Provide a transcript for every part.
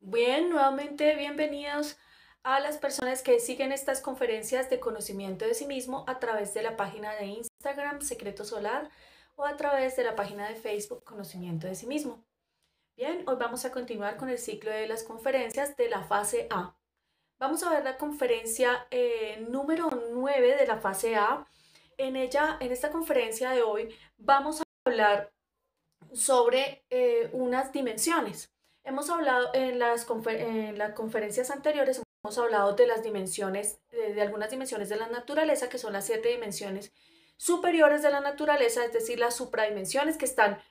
Bien, nuevamente bienvenidos a las personas que siguen estas conferencias de conocimiento de sí mismo a través de la página de Instagram Secreto Solar o a través de la página de Facebook Conocimiento de sí mismo. Bien, hoy vamos a continuar con el ciclo de las conferencias de la fase A. Vamos a ver la conferencia número 9 de la fase A. En esta conferencia de hoy, vamos a hablar sobre unas dimensiones. Hemos hablado en las conferencias anteriores, hemos hablado de las dimensiones, de algunas dimensiones de la naturaleza, que son las 7 dimensiones superiores de la naturaleza, es decir, las supradimensiones que están,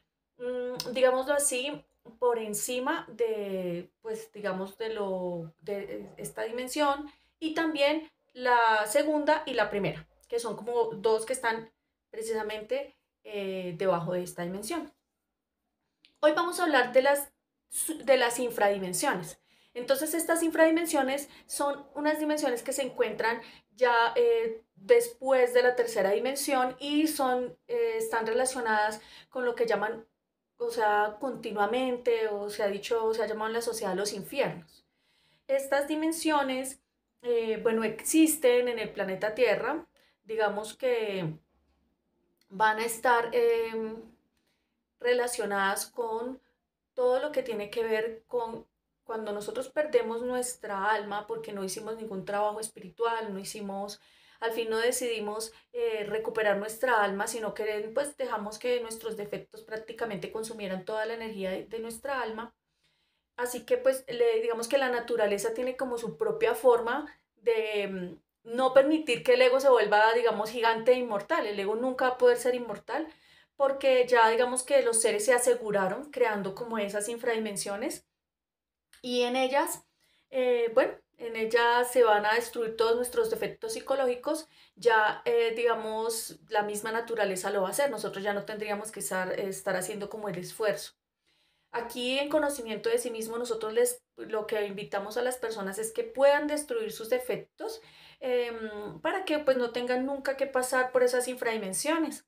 digámoslo así, por encima de, pues, digamos, de esta dimensión, y también la segunda y la primera, que son como dos que están precisamente debajo de esta dimensión. Hoy vamos a hablar de las infradimensiones. Entonces, estas infradimensiones son unas dimensiones que se encuentran ya después de la tercera dimensión y están relacionadas con lo que llaman, o sea, continuamente, o se ha dicho, o se ha llamado en la sociedad los infiernos. Estas dimensiones, bueno, existen en el planeta Tierra, digamos que van a estar relacionadas con todo lo que tiene que ver con cuando nosotros perdemos nuestra alma porque no hicimos ningún trabajo espiritual, al fin no decidimos recuperar nuestra alma, sino que pues dejamos que nuestros defectos prácticamente consumieran toda la energía de nuestra alma. Así que pues digamos que la naturaleza tiene como su propia forma de no permitir que el ego se vuelva, digamos, gigante e inmortal. El ego nunca va a poder ser inmortal porque ya digamos que los seres se aseguraron creando como esas infradimensiones y en ellas, bueno, en ellas se van a destruir todos nuestros defectos psicológicos, ya digamos la misma naturaleza lo va a hacer, nosotros ya no tendríamos que estar haciendo como el esfuerzo. Aquí en conocimiento de sí mismo, lo que invitamos a las personas es que puedan destruir sus defectos para que pues no tengan nunca que pasar por esas infradimensiones.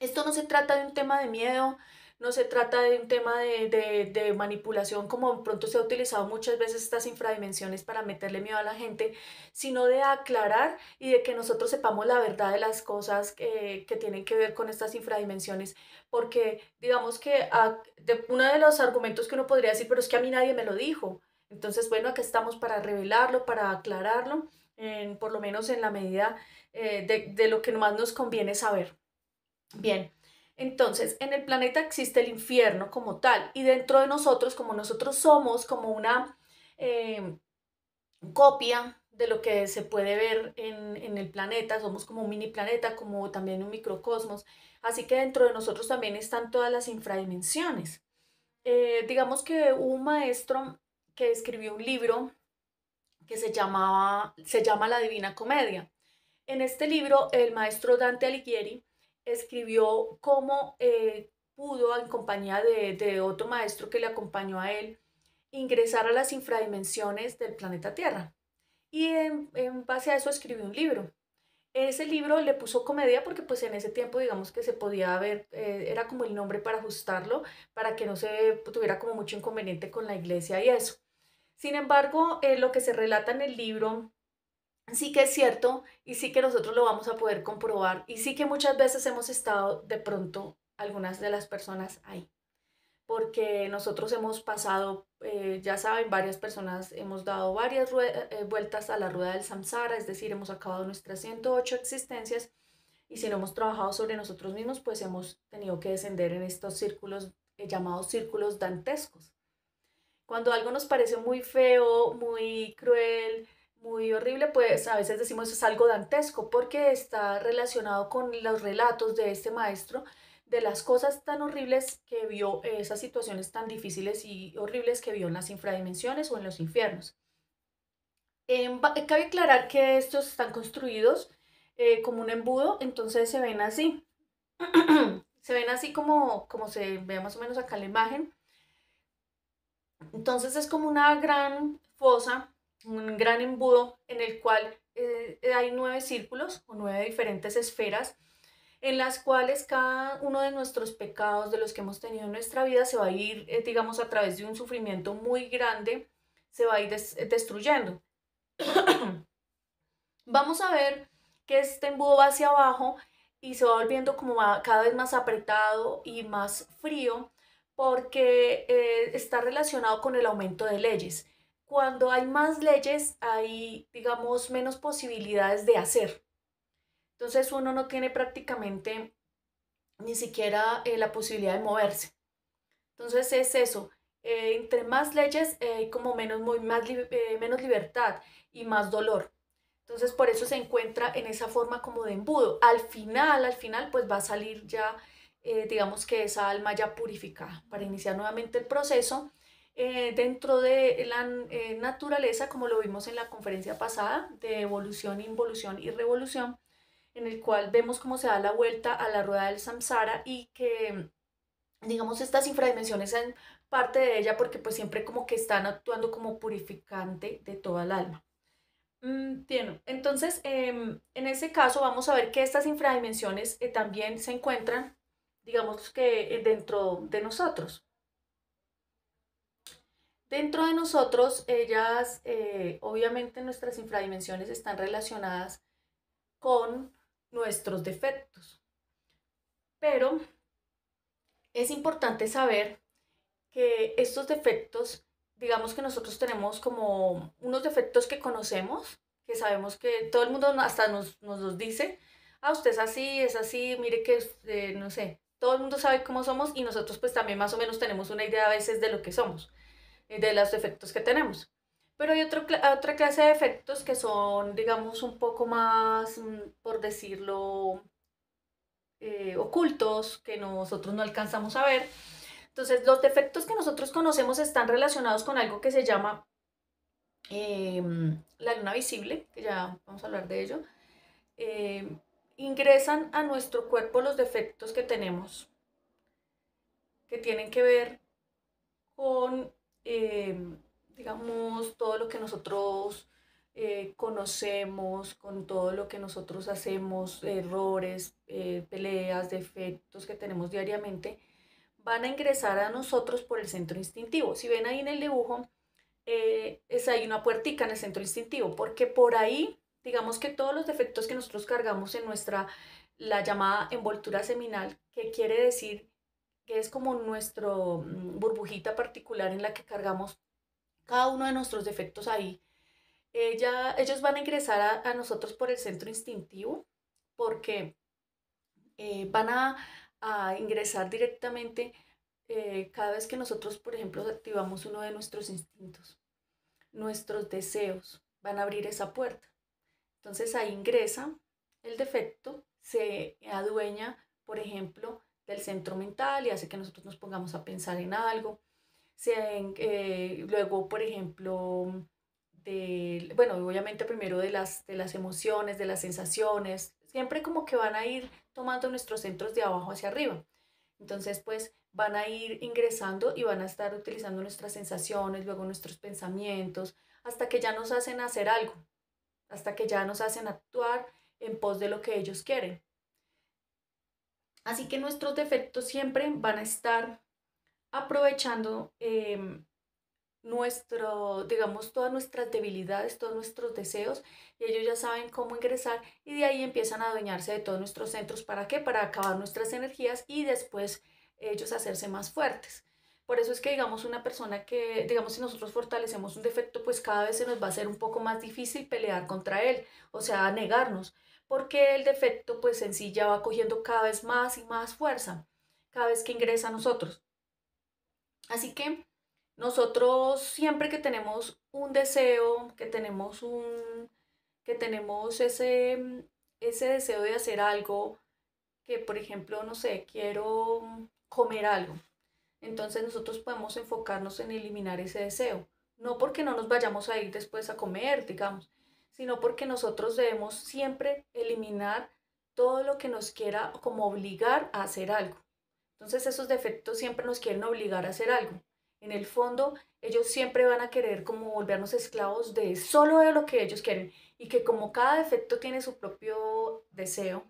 Esto no se trata de un tema de miedo, no se trata de un tema de manipulación como de pronto se ha utilizado muchas veces estas infradimensiones para meterle miedo a la gente, sino de aclarar y de que nosotros sepamos la verdad de las cosas que tienen que ver con estas infradimensiones, porque digamos que uno de los argumentos que uno podría decir, pero es que a mí nadie me lo dijo. Entonces, bueno, acá estamos para revelarlo, para aclararlo, por lo menos en la medida de lo que más nos conviene saber. Bien, entonces en el planeta existe el infierno como tal y dentro de nosotros, como nosotros somos como una eh, copia de lo que se puede ver en el planeta, somos como un mini planeta, como también un microcosmos, así que dentro de nosotros también están todas las infradimensiones. Digamos que hubo un maestro que escribió un libro que se llama La Divina Comedia. En este libro, el maestro Dante Alighieri escribió cómo pudo, en compañía de otro maestro que le acompañó a él, ingresar a las infradimensiones del planeta Tierra. Y en base a eso escribió un libro. Ese libro le puso comedia porque pues en ese tiempo digamos que se podía ver, era como el nombre para ajustarlo, para que no se tuviera como mucho inconveniente con la iglesia y eso. Sin embargo, lo que se relata en el libro sí que es cierto y sí que nosotros lo vamos a poder comprobar y sí que muchas veces hemos estado de pronto algunas de las personas ahí, porque nosotros hemos pasado, ya saben, varias personas hemos dado varias vueltas a la rueda del samsara, es decir, hemos acabado nuestras 108 existencias y si no hemos trabajado sobre nosotros mismos, pues hemos tenido que descender en estos círculos llamados círculos dantescos. Cuando algo nos parece muy feo, muy cruel, muy horrible, pues a veces decimos es algo dantesco porque está relacionado con los relatos de este maestro de las cosas tan horribles que vio, esas situaciones tan difíciles y horribles que vio en las infradimensiones o en los infiernos. Cabe aclarar que estos están construidos como un embudo, entonces se ven así. Se ven así como se ve más o menos acá en la imagen. Entonces es como una gran fosa, un gran embudo en el cual hay 9 círculos o 9 diferentes esferas. en las cuales cada uno de nuestros pecados, de los que hemos tenido en nuestra vida, se va a ir, digamos, a través de un sufrimiento muy grande, se va a ir destruyendo. Vamos a ver que este embudo va hacia abajo y se va volviendo como cada vez más apretado y más frío porque está relacionado con el aumento de leyes. Cuando hay más leyes, hay, digamos, menos posibilidades de hacer. Entonces uno no tiene prácticamente ni siquiera la posibilidad de moverse. Entonces es eso. Entre más leyes, hay como menos libertad y más dolor. Entonces por eso se encuentra en esa forma como de embudo. Al final, pues va a salir ya, digamos que esa alma ya purificada para iniciar nuevamente el proceso dentro de la naturaleza, como lo vimos en la conferencia pasada, de evolución, involución y revolución, en el cual vemos cómo se da la vuelta a la rueda del samsara y que, digamos, estas infradimensiones son parte de ella porque pues siempre como que están actuando como purificante de toda el alma. Bien, entonces en ese caso vamos a ver que estas infradimensiones también se encuentran, digamos que dentro de nosotros. Dentro de nosotros, ellas, obviamente nuestras infradimensiones están relacionadas con nuestros defectos, pero es importante saber que estos defectos, digamos que nosotros tenemos como unos defectos que conocemos, que sabemos que todo el mundo hasta nos los dice, ah, usted es así, mire que, no sé, todo el mundo sabe cómo somos y nosotros pues también más o menos tenemos una idea a veces de lo que somos, de los defectos que tenemos. Pero hay otra clase de defectos que son, digamos, un poco más, por decirlo, ocultos, que nosotros no alcanzamos a ver. Entonces, los defectos que nosotros conocemos están relacionados con algo que se llama eh, la luna visible, que ya vamos a hablar de ello. Eh, Ingresan a nuestro cuerpo los defectos que tenemos, que tienen que ver con, eh, digamos, todo lo que nosotros conocemos, con todo lo que nosotros hacemos, errores, peleas, defectos que tenemos diariamente, van a ingresar a nosotros por el centro instintivo. Si ven ahí en el dibujo, hay una puertica en el centro instintivo, porque por ahí, digamos que todos los defectos que nosotros cargamos en la llamada envoltura seminal, que quiere decir que es como nuestro burbujita particular en la que cargamos cada uno de nuestros defectos ahí, ellos van a ingresar a nosotros por el centro instintivo, porque van a ingresar directamente cada vez que nosotros, por ejemplo, activamos uno de nuestros instintos, nuestros deseos van a abrir esa puerta. Entonces ahí ingresa el defecto, se adueña, por ejemplo, del centro mental y hace que nosotros nos pongamos a pensar en algo. Luego, por ejemplo, bueno, obviamente primero de las emociones, de las sensaciones, siempre como que van a ir tomando nuestros centros de abajo hacia arriba. Entonces, pues van a ir ingresando y van a estar utilizando nuestras sensaciones, luego nuestros pensamientos, hasta que ya nos hacen hacer algo, hasta que ya nos hacen actuar en pos de lo que ellos quieren. Así que nuestros defectos siempre van a estar aprovechando digamos, todas nuestras debilidades, todos nuestros deseos, y ellos ya saben cómo ingresar y de ahí empiezan a adueñarse de todos nuestros centros. ¿Para qué? Para acabar nuestras energías y después ellos hacerse más fuertes. Por eso es que, digamos, una persona que, digamos, si nosotros fortalecemos un defecto, pues cada vez se nos va a hacer un poco más difícil pelear contra él, o sea, negarnos, porque el defecto, pues en sí ya va cogiendo cada vez más y más fuerza, cada vez que ingresa a nosotros. Así que nosotros siempre que tenemos un deseo, que tenemos ese deseo de hacer algo, que por ejemplo, no sé, quiero comer algo, entonces nosotros podemos enfocarnos en eliminar ese deseo. No porque no nos vayamos a ir después a comer, digamos, sino porque nosotros debemos siempre eliminar todo lo que nos quiera como obligar a hacer algo. Entonces esos defectos siempre nos quieren obligar a hacer algo. En el fondo, ellos siempre van a querer como volvernos esclavos de solo de lo que ellos quieren y que como cada defecto tiene su propio deseo,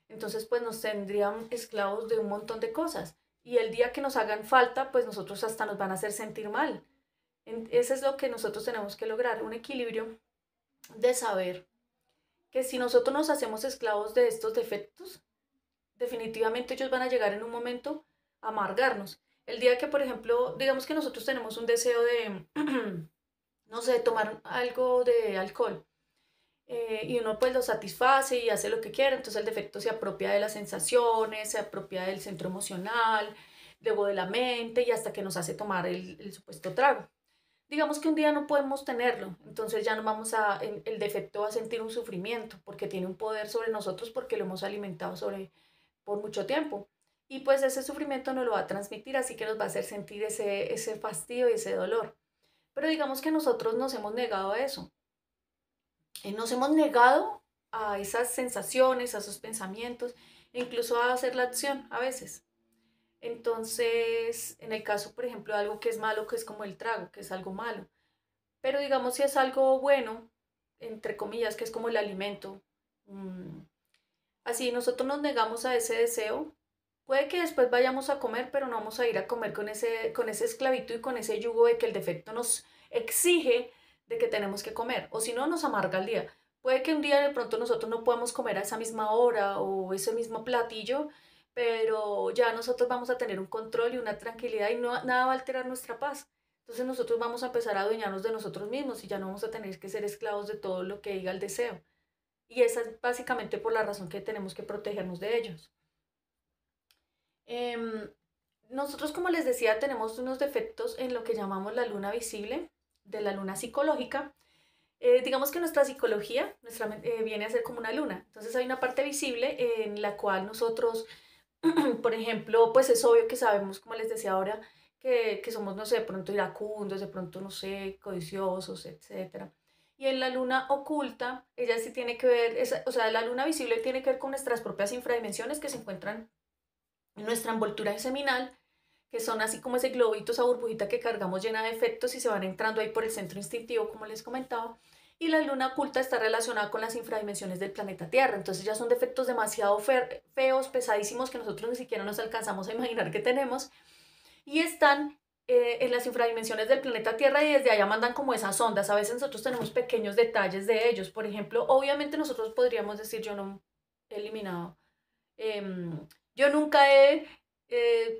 Entonces, pues nos tendrían esclavos de un montón de cosas. Y el día que nos hagan falta, pues nosotros hasta nos van a hacer sentir mal. Eso es lo que nosotros tenemos que lograr, un equilibrio de saber que si nosotros nos hacemos esclavos de estos defectos, definitivamente ellos van a llegar en un momento a amargarnos. El día que, por ejemplo, digamos que nosotros tenemos un deseo de, no sé, tomar algo de alcohol y uno pues lo satisface y hace lo que quiere, entonces el defecto se apropia de las sensaciones, se apropia del centro emocional, luego de la mente y hasta que nos hace tomar el supuesto trago. Digamos que un día no podemos tenerlo, entonces ya no vamos a, el defecto va a sentir un sufrimiento porque tiene un poder sobre nosotros porque lo hemos alimentado por mucho tiempo. Y pues ese sufrimiento nos lo va a transmitir, así que nos va a hacer sentir ese fastidio y ese dolor. Pero digamos que nosotros nos hemos negado a eso. Nos hemos negado a esas sensaciones, a esos pensamientos, e incluso a hacer la acción a veces. Entonces, en el caso, por ejemplo, de algo que es malo, que es como el trago, que es algo malo. Pero digamos si es algo bueno, entre comillas, que es como el alimento. mm, Así nosotros nos negamos a ese deseo. Puede que después vayamos a comer, pero no vamos a ir a comer con ese esclavito y con ese yugo de que el defecto nos exige de que tenemos que comer, o si no, nos amarga el día. Puede que un día de pronto nosotros no podamos comer a esa misma hora o ese mismo platillo, pero ya nosotros vamos a tener un control y una tranquilidad y no, nada va a alterar nuestra paz. Entonces nosotros vamos a empezar a adueñarnos de nosotros mismos y ya no vamos a tener que ser esclavos de todo lo que diga el deseo. Y esa es básicamente por la razón que tenemos que protegernos de ellos. Em, Nosotros, como les decía, tenemos unos defectos en lo que llamamos la luna visible, de la luna psicológica. Digamos que nuestra psicología viene a ser como una luna. Entonces hay una parte visible en la cual nosotros, por ejemplo, pues es obvio que sabemos, como les decía ahora, que somos, no sé, de pronto iracundos, de pronto, no sé, codiciosos, etcétera. Y en la luna oculta, ella sí tiene que ver, o sea, la luna visible tiene que ver con nuestras propias infradimensiones que se encuentran en nuestra envoltura seminal, que son así como ese globito, esa burbujita que cargamos llena de efectos y se van entrando ahí por el centro instintivo, como les comentaba. Y la luna oculta está relacionada con las infradimensiones del planeta Tierra. Entonces ya son defectos demasiado feos, pesadísimos, que nosotros ni siquiera nos alcanzamos a imaginar que tenemos. Y están en las infradimensiones del planeta Tierra y desde allá mandan como esas ondas. A veces nosotros tenemos pequeños detalles de ellos. Por ejemplo, obviamente nosotros podríamos decir, yo no he eliminado yo nunca he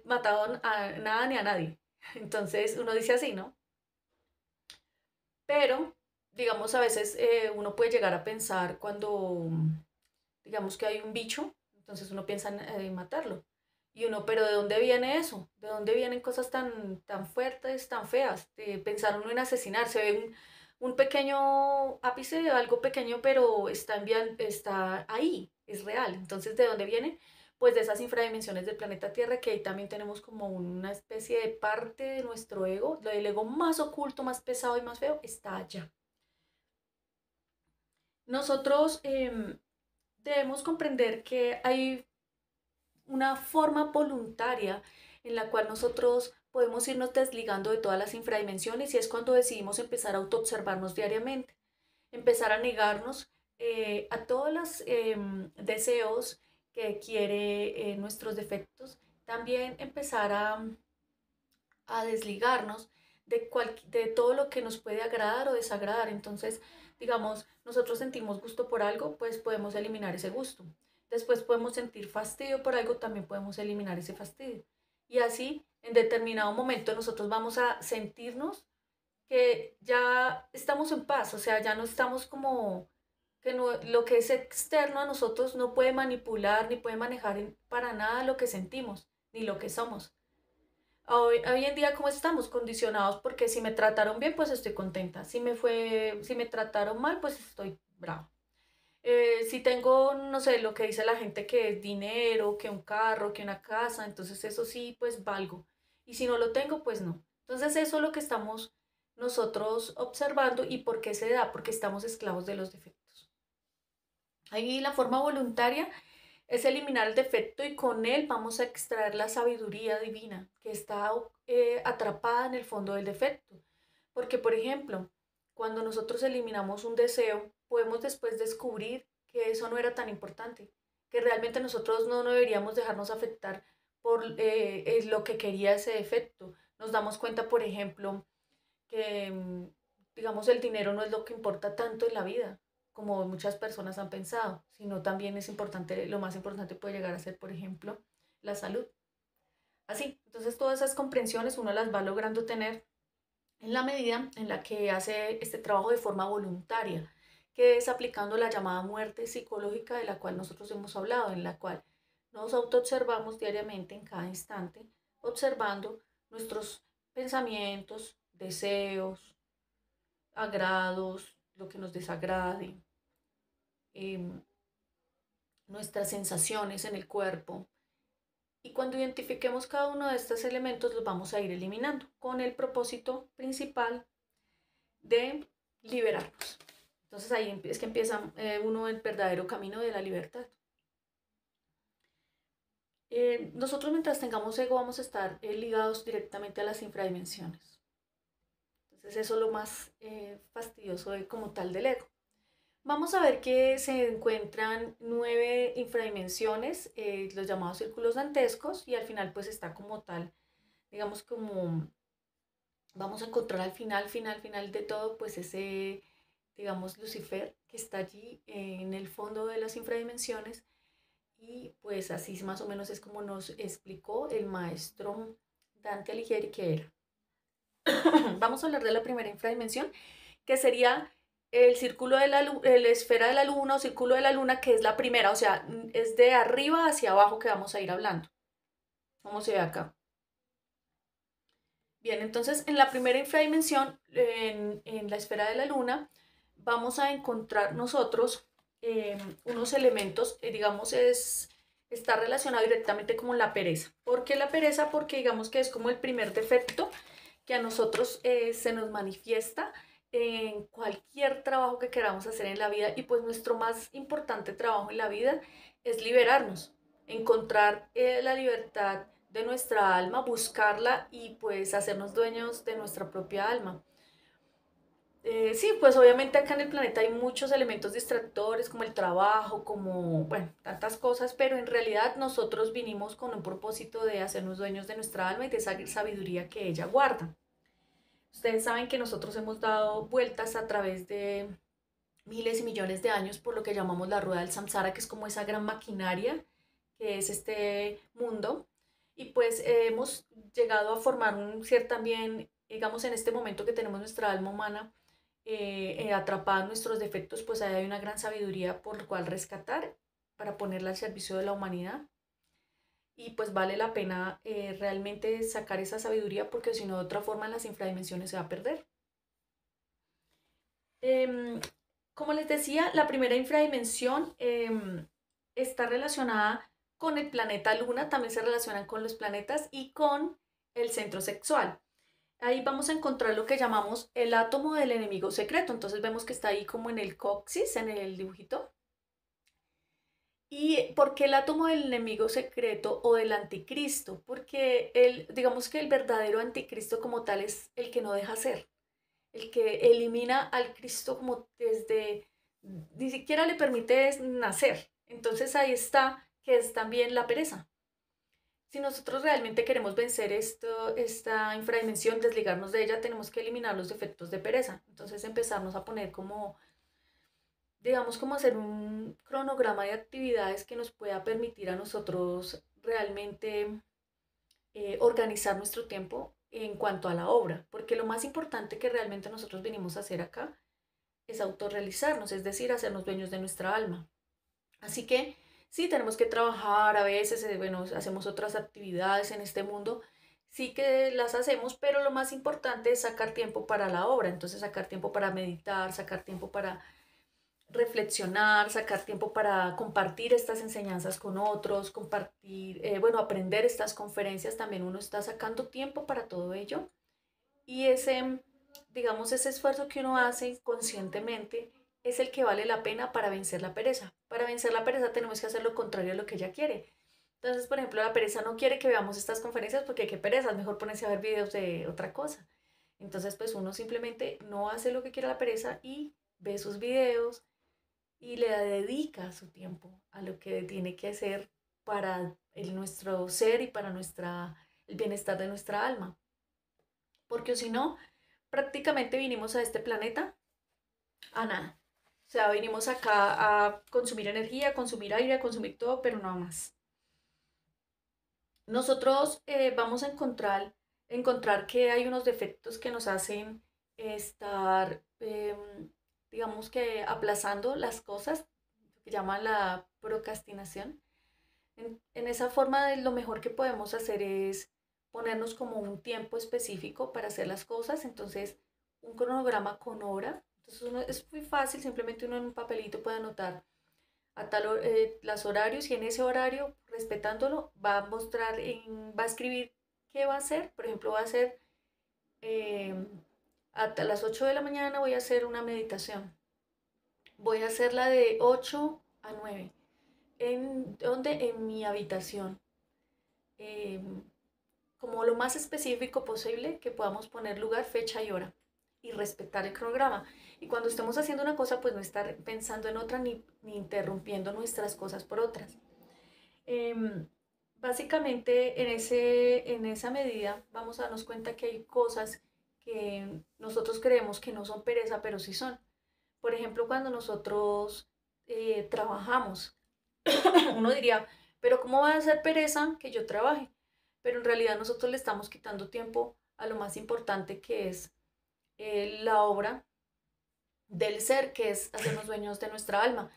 matado a nada ni a nadie. Entonces uno dice así, ¿no? Pero, digamos, a veces uno puede llegar a pensar cuando, digamos que hay un bicho, entonces uno piensa en matarlo. Y uno, pero ¿de dónde viene eso? ¿De dónde vienen cosas tan fuertes, tan feas? De pensar uno en asesinar. Se ve un pequeño ápice de algo pequeño, pero está ahí, es real. Entonces, ¿de dónde viene? Pues de esas infradimensiones del planeta Tierra, que ahí también tenemos como una especie de parte de nuestro ego, el ego más oculto, más pesado y más feo, está allá. Nosotros debemos comprender que hay una forma voluntaria en la cual nosotros podemos irnos desligando de todas las infradimensiones y es cuando decidimos empezar a autoobservarnos diariamente, empezar a negarnos a todos los deseos que quiere nuestros defectos, también empezar a desligarnos de todo lo que nos puede agradar o desagradar. Entonces, digamos, nosotros sentimos gusto por algo, pues podemos eliminar ese gusto. Después podemos sentir fastidio por algo, también podemos eliminar ese fastidio. Y así, en determinado momento, nosotros vamos a sentirnos que ya estamos en paz, o sea, ya no estamos como que no, lo que es externo a nosotros no puede manipular ni puede manejar para nada lo que sentimos ni lo que somos. Hoy en día, ¿cómo estamos? Condicionados porque si me trataron bien, pues estoy contenta. Si me trataron mal, pues estoy bravo. Si tengo, no sé, lo que dice la gente que es dinero, que un carro, que una casa, entonces eso sí, pues valgo. Y si no lo tengo, pues no. Entonces eso es lo que estamos nosotros observando y por qué se da, porque estamos esclavos de los defectos. Ahí la forma voluntaria es eliminar el defecto y con él vamos a extraer la sabiduría divina que está atrapada en el fondo del defecto. Porque, por ejemplo, cuando nosotros eliminamos un deseo, podemos después descubrir que eso no era tan importante, que realmente nosotros no deberíamos dejarnos afectar por es lo que quería ese defecto. Nos damos cuenta, por ejemplo, que, digamos, el dinero no es lo que importa tanto en la vida, como muchas personas han pensado, sino también es importante, lo más importante puede llegar a ser, por ejemplo, la salud. Así, entonces todas esas comprensiones uno las va logrando tener en la medida en la que hace este trabajo de forma voluntaria, que es aplicando la llamada muerte psicológica de la cual nosotros hemos hablado, en la cual nos autoobservamos diariamente en cada instante, observando nuestros pensamientos, deseos, agrados, lo que nos desagrade, em, nuestras sensaciones en el cuerpo. Y cuando identifiquemos cada uno de estos elementos, los vamos a ir eliminando con el propósito principal de liberarnos. Entonces ahí es que empieza uno el verdadero camino de la libertad. Nosotros mientras tengamos ego vamos a estar ligados directamente a las infradimensiones. Entonces eso es lo más fastidioso como tal del ego. Vamos a ver que se encuentran 9 infradimensiones, los llamados círculos dantescos, y al final pues está como tal, digamos como vamos a encontrar al final de todo, pues ese, digamos, Lucifer que está allí en el fondo de las infradimensiones. Y pues así más o menos es como nos explicó el maestro Dante Alighieri que era. Vamos a hablar de la primera infradimensión, que sería el círculo de la la esfera de la luna o círculo de la luna, que es la primera, o sea, es de arriba hacia abajo que vamos a ir hablando. ¿Cómo se ve acá? Bien, entonces en la primera infradimensión, en la esfera de la luna, vamos a encontrar nosotros unos elementos, digamos, está relacionado directamente con la pereza. ¿Por qué la pereza? Porque digamos que es como el primer defecto que a nosotros se nos manifiesta en cualquier trabajo que queramos hacer en la vida, y pues nuestro más importante trabajo en la vida es liberarnos, encontrar la libertad de nuestra alma, buscarla y pues hacernos dueños de nuestra propia alma. Sí, pues obviamente acá en el planeta hay muchos elementos distractores como el trabajo, como, bueno, tantas cosas, pero en realidad nosotros vinimos con un propósito de hacernos dueños de nuestra alma y de esa sabiduría que ella guarda. Ustedes saben que nosotros hemos dado vueltas a través de miles y millones de años por lo que llamamos la rueda del samsara, que es como esa gran maquinaria que es este mundo. Y pues hemos llegado a formar un ser también, digamos, en este momento que tenemos nuestra alma humana atrapada en nuestros defectos, pues ahí hay una gran sabiduría por la cual rescatar para ponerla al servicio de la humanidad. Y pues vale la pena realmente sacar esa sabiduría porque si no de otra forma en las infradimensiones se va a perder. Em, Como les decía, la primera infradimensión está relacionada con el planeta Luna, también se relacionan con los planetas y con el centro sexual. Ahí vamos a encontrar lo que llamamos el átomo del enemigo secreto. Entonces vemos que está ahí como en el coxis, en el dibujito. ¿Y por qué el átomo del enemigo secreto o del anticristo? Porque digamos que el verdadero anticristo como tal es el que no deja ser, el que elimina al Cristo como desde, ni siquiera le permite nacer. Entonces ahí está, que es también la pereza. Si nosotros realmente queremos vencer esta infradimensión, desligarnos de ella, tenemos que eliminar los defectos de pereza. Entonces empezarnos a poner como, digamos, como hacer un cronograma de actividades que nos pueda permitir a nosotros realmente organizar nuestro tiempo en cuanto a la obra, porque lo más importante que realmente nosotros venimos a hacer acá es autorrealizarnos, es decir, hacernos dueños de nuestra alma. Así que sí, tenemos que trabajar a veces, bueno, hacemos otras actividades en este mundo, sí que las hacemos, pero lo más importante es sacar tiempo para la obra, entonces sacar tiempo para meditar, sacar tiempo para reflexionar, sacar tiempo para compartir estas enseñanzas con otros, compartir, bueno, aprender estas conferencias, también uno está sacando tiempo para todo ello. Y ese, digamos, ese esfuerzo que uno hace conscientemente es el que vale la pena para vencer la pereza. Para vencer la pereza tenemos que hacer lo contrario a lo que ella quiere. Entonces, por ejemplo, la pereza no quiere que veamos estas conferencias porque qué pereza, es mejor ponerse a ver videos de otra cosa. Entonces, pues uno simplemente no hace lo que quiere la pereza y ve sus videos y le dedica su tiempo a lo que tiene que hacer para nuestro ser y para el bienestar de nuestra alma. Porque si no, prácticamente vinimos a este planeta a nada. O sea, vinimos acá a consumir energía, a consumir aire, a consumir todo, pero nada más. Nosotros vamos a encontrar que hay unos defectos que nos hacen estar, digamos que aplazando las cosas, que llaman la procrastinación. En esa forma de lo mejor que podemos hacer es ponernos como un tiempo específico para hacer las cosas, entonces un cronograma con hora. Entonces es muy fácil, simplemente uno en un papelito puede anotar los horarios y en ese horario, respetándolo, va a mostrar, va a escribir qué va a hacer. Por ejemplo, va a hacer eh, hasta las 8 de la mañana voy a hacer una meditación. Voy a hacerla de 8 a 9. ¿En dónde? En mi habitación. Eh, como lo más específico posible que podamos poner lugar, fecha y hora y respetar el cronograma. Y cuando estemos haciendo una cosa, pues no estar pensando en otra ni interrumpiendo nuestras cosas por otras. Em, Básicamente, en esa medida, vamos a darnos cuenta que hay cosas que nosotros creemos que no son pereza, pero sí son. Por ejemplo, cuando nosotros trabajamos, uno diría, pero ¿cómo va a ser pereza que yo trabaje? Pero en realidad nosotros le estamos quitando tiempo a lo más importante que es la obra del ser, que es hacernos dueños de nuestra alma.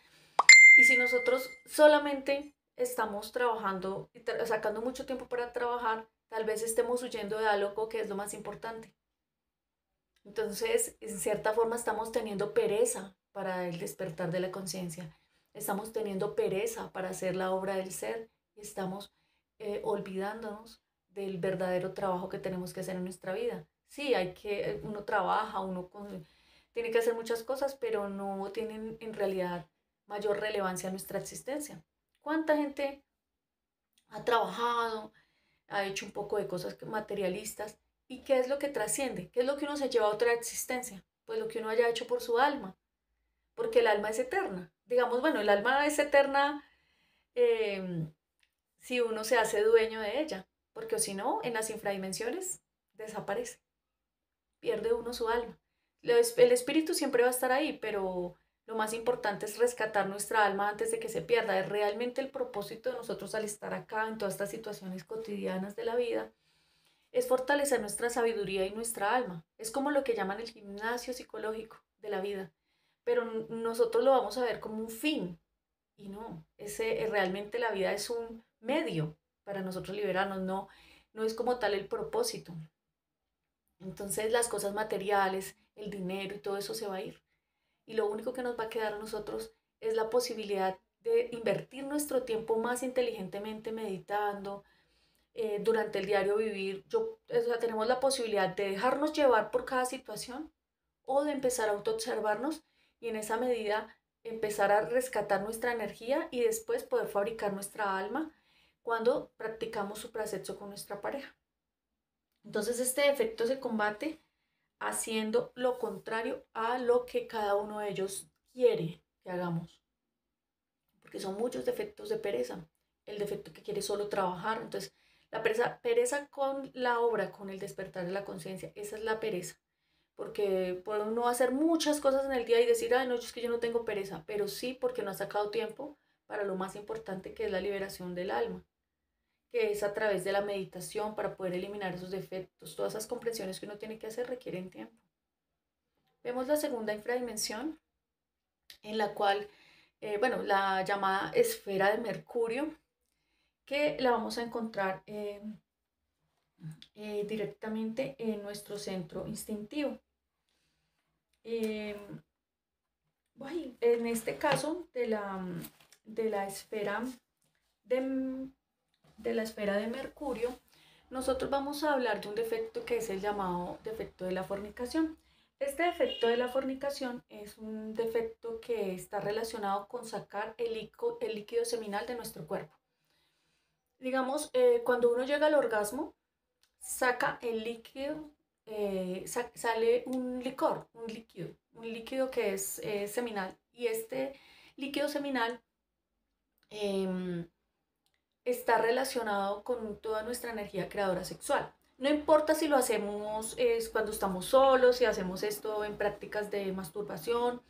Y si nosotros solamente estamos trabajando y sacando mucho tiempo para trabajar, tal vez estemos huyendo de algo que es lo más importante. Entonces, en cierta forma, estamos teniendo pereza para el despertar de la conciencia. Estamos teniendo pereza para hacer la obra del ser y estamos olvidándonos del verdadero trabajo que tenemos que hacer en nuestra vida. Sí, uno trabaja, tiene que hacer muchas cosas, pero no tienen en realidad mayor relevancia en nuestra existencia. ¿Cuánta gente ha trabajado, ha hecho un poco de cosas materialistas? ¿Y qué es lo que trasciende? ¿Qué es lo que uno se lleva a otra existencia? Pues lo que uno haya hecho por su alma, porque el alma es eterna. Digamos, bueno, el alma es eterna eh, si uno se hace dueño de ella, porque si no, en las infradimensiones desaparece, pierde uno su alma. El espíritu siempre va a estar ahí, pero lo más importante es rescatar nuestra alma antes de que se pierda. Es realmente el propósito de nosotros al estar acá en todas estas situaciones cotidianas de la vida, es fortalecer nuestra sabiduría y nuestra alma. Es como lo que llaman el gimnasio psicológico de la vida, pero nosotros lo vamos a ver como un fin y no, realmente la vida es un medio para nosotros liberarnos, no es como tal el propósito. Entonces las cosas materiales, el dinero y todo eso se va a ir. Y lo único que nos va a quedar a nosotros es la posibilidad de invertir nuestro tiempo más inteligentemente meditando, durante el diario vivir. O sea, tenemos la posibilidad de dejarnos llevar por cada situación o de empezar a autoobservarnos y en esa medida empezar a rescatar nuestra energía y después poder fabricar nuestra alma cuando practicamos suprasexo con nuestra pareja. Entonces este efecto se combate haciendo lo contrario a lo que cada uno de ellos quiere que hagamos, porque son muchos defectos de pereza. El defecto que quiere solo trabajar, entonces la pereza con la obra, con el despertar de la conciencia, esa es la pereza, porque puede uno hacer muchas cosas en el día y decir, ay, no, es que yo no tengo pereza, pero sí porque no ha sacado tiempo para lo más importante que es la liberación del alma, que es a través de la meditación para poder eliminar esos defectos. Todas esas comprensiones que uno tiene que hacer requieren tiempo. Vemos la segunda infradimensión, en la cual, bueno, la llamada esfera de Mercurio, que la vamos a encontrar directamente en nuestro centro instintivo. Eh, en este caso de la esfera de, de la esfera de Mercurio, nosotros vamos a hablar de un defecto que es el llamado defecto de la fornicación. Este defecto de la fornicación es un defecto que está relacionado con sacar el líquido seminal de nuestro cuerpo. Digamos, cuando uno llega al orgasmo, saca el líquido, sale un licor, un líquido que es seminal. Y este líquido seminal em, está relacionado con toda nuestra energía creadora sexual. No importa si lo hacemos cuando estamos solos, si hacemos esto en prácticas de masturbación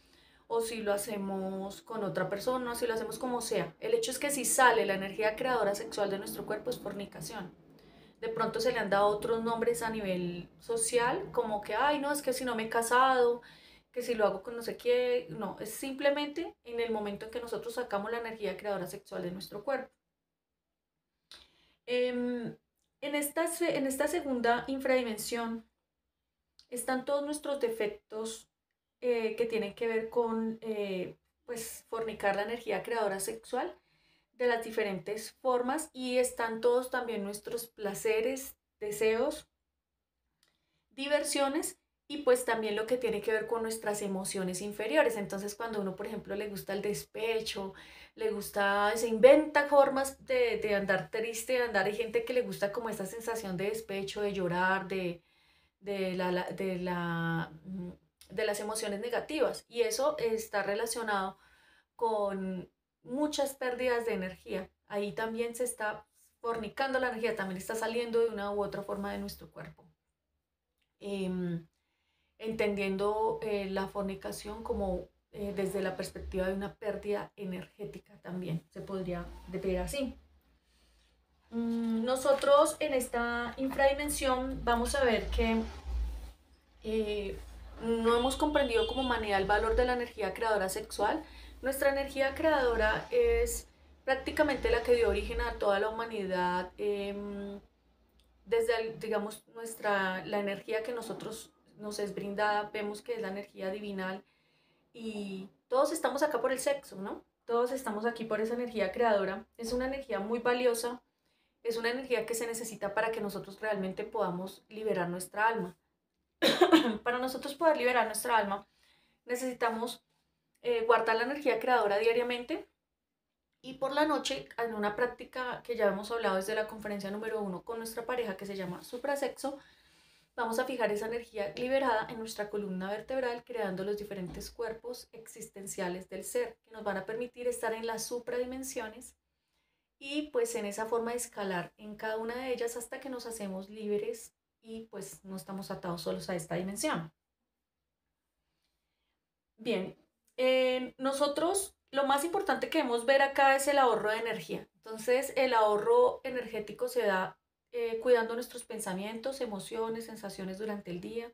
o si lo hacemos con otra persona, si lo hacemos como sea. El hecho es que si sale la energía creadora sexual de nuestro cuerpo es fornicación. De pronto se le han dado otros nombres a nivel social, como que, ay, no, es que si no me he casado, que si lo hago con no sé qué. No, es simplemente en el momento en que nosotros sacamos la energía creadora sexual de nuestro cuerpo. Em, en esta segunda infradimensión están todos nuestros defectos que tienen que ver con pues fornicar la energía creadora sexual de las diferentes formas y están todos también nuestros placeres, deseos, diversiones y pues también lo que tiene que ver con nuestras emociones inferiores. Entonces cuando uno, por ejemplo, le gusta el despecho, le gusta, se inventa formas de andar triste, de andar, hay gente que le gusta como esa sensación de despecho, de llorar, de de las emociones negativas y eso está relacionado con muchas pérdidas de energía. Ahí también se está fornicando la energía, también está saliendo de una u otra forma de nuestro cuerpo. Em, Entendiendo la fornicación como desde la perspectiva de una pérdida energética también, se podría ver así. Nosotros en esta infradimensión vamos a ver que eh, no hemos comprendido como humanidad el valor de la energía creadora sexual. Nuestra energía creadora es prácticamente la que dio origen a toda la humanidad, desde, digamos, la energía que nosotros nos es brindada, vemos que es la energía divinal y todos estamos acá por el sexo, ¿no? Todos estamos aquí por esa energía creadora. Es una energía muy valiosa, es una energía que se necesita para que nosotros realmente podamos liberar nuestra alma. Para nosotros poder liberar nuestra alma, necesitamos guardar la energía creadora diariamente y por la noche, en una práctica que ya hemos hablado desde la conferencia número 1 con nuestra pareja que se llama suprasexo, vamos a fijar esa energía liberada en nuestra columna vertebral, creando los diferentes cuerpos existenciales del ser, que nos van a permitir estar en las supradimensiones y pues en esa forma de escalar en cada una de ellas hasta que nos hacemos libres y pues no estamos atados solos a esta dimensión. Bien, nosotros lo más importante que debemos ver acá es el ahorro de energía. Entonces, el ahorro energético se da cuidando nuestros pensamientos, emociones, sensaciones durante el día.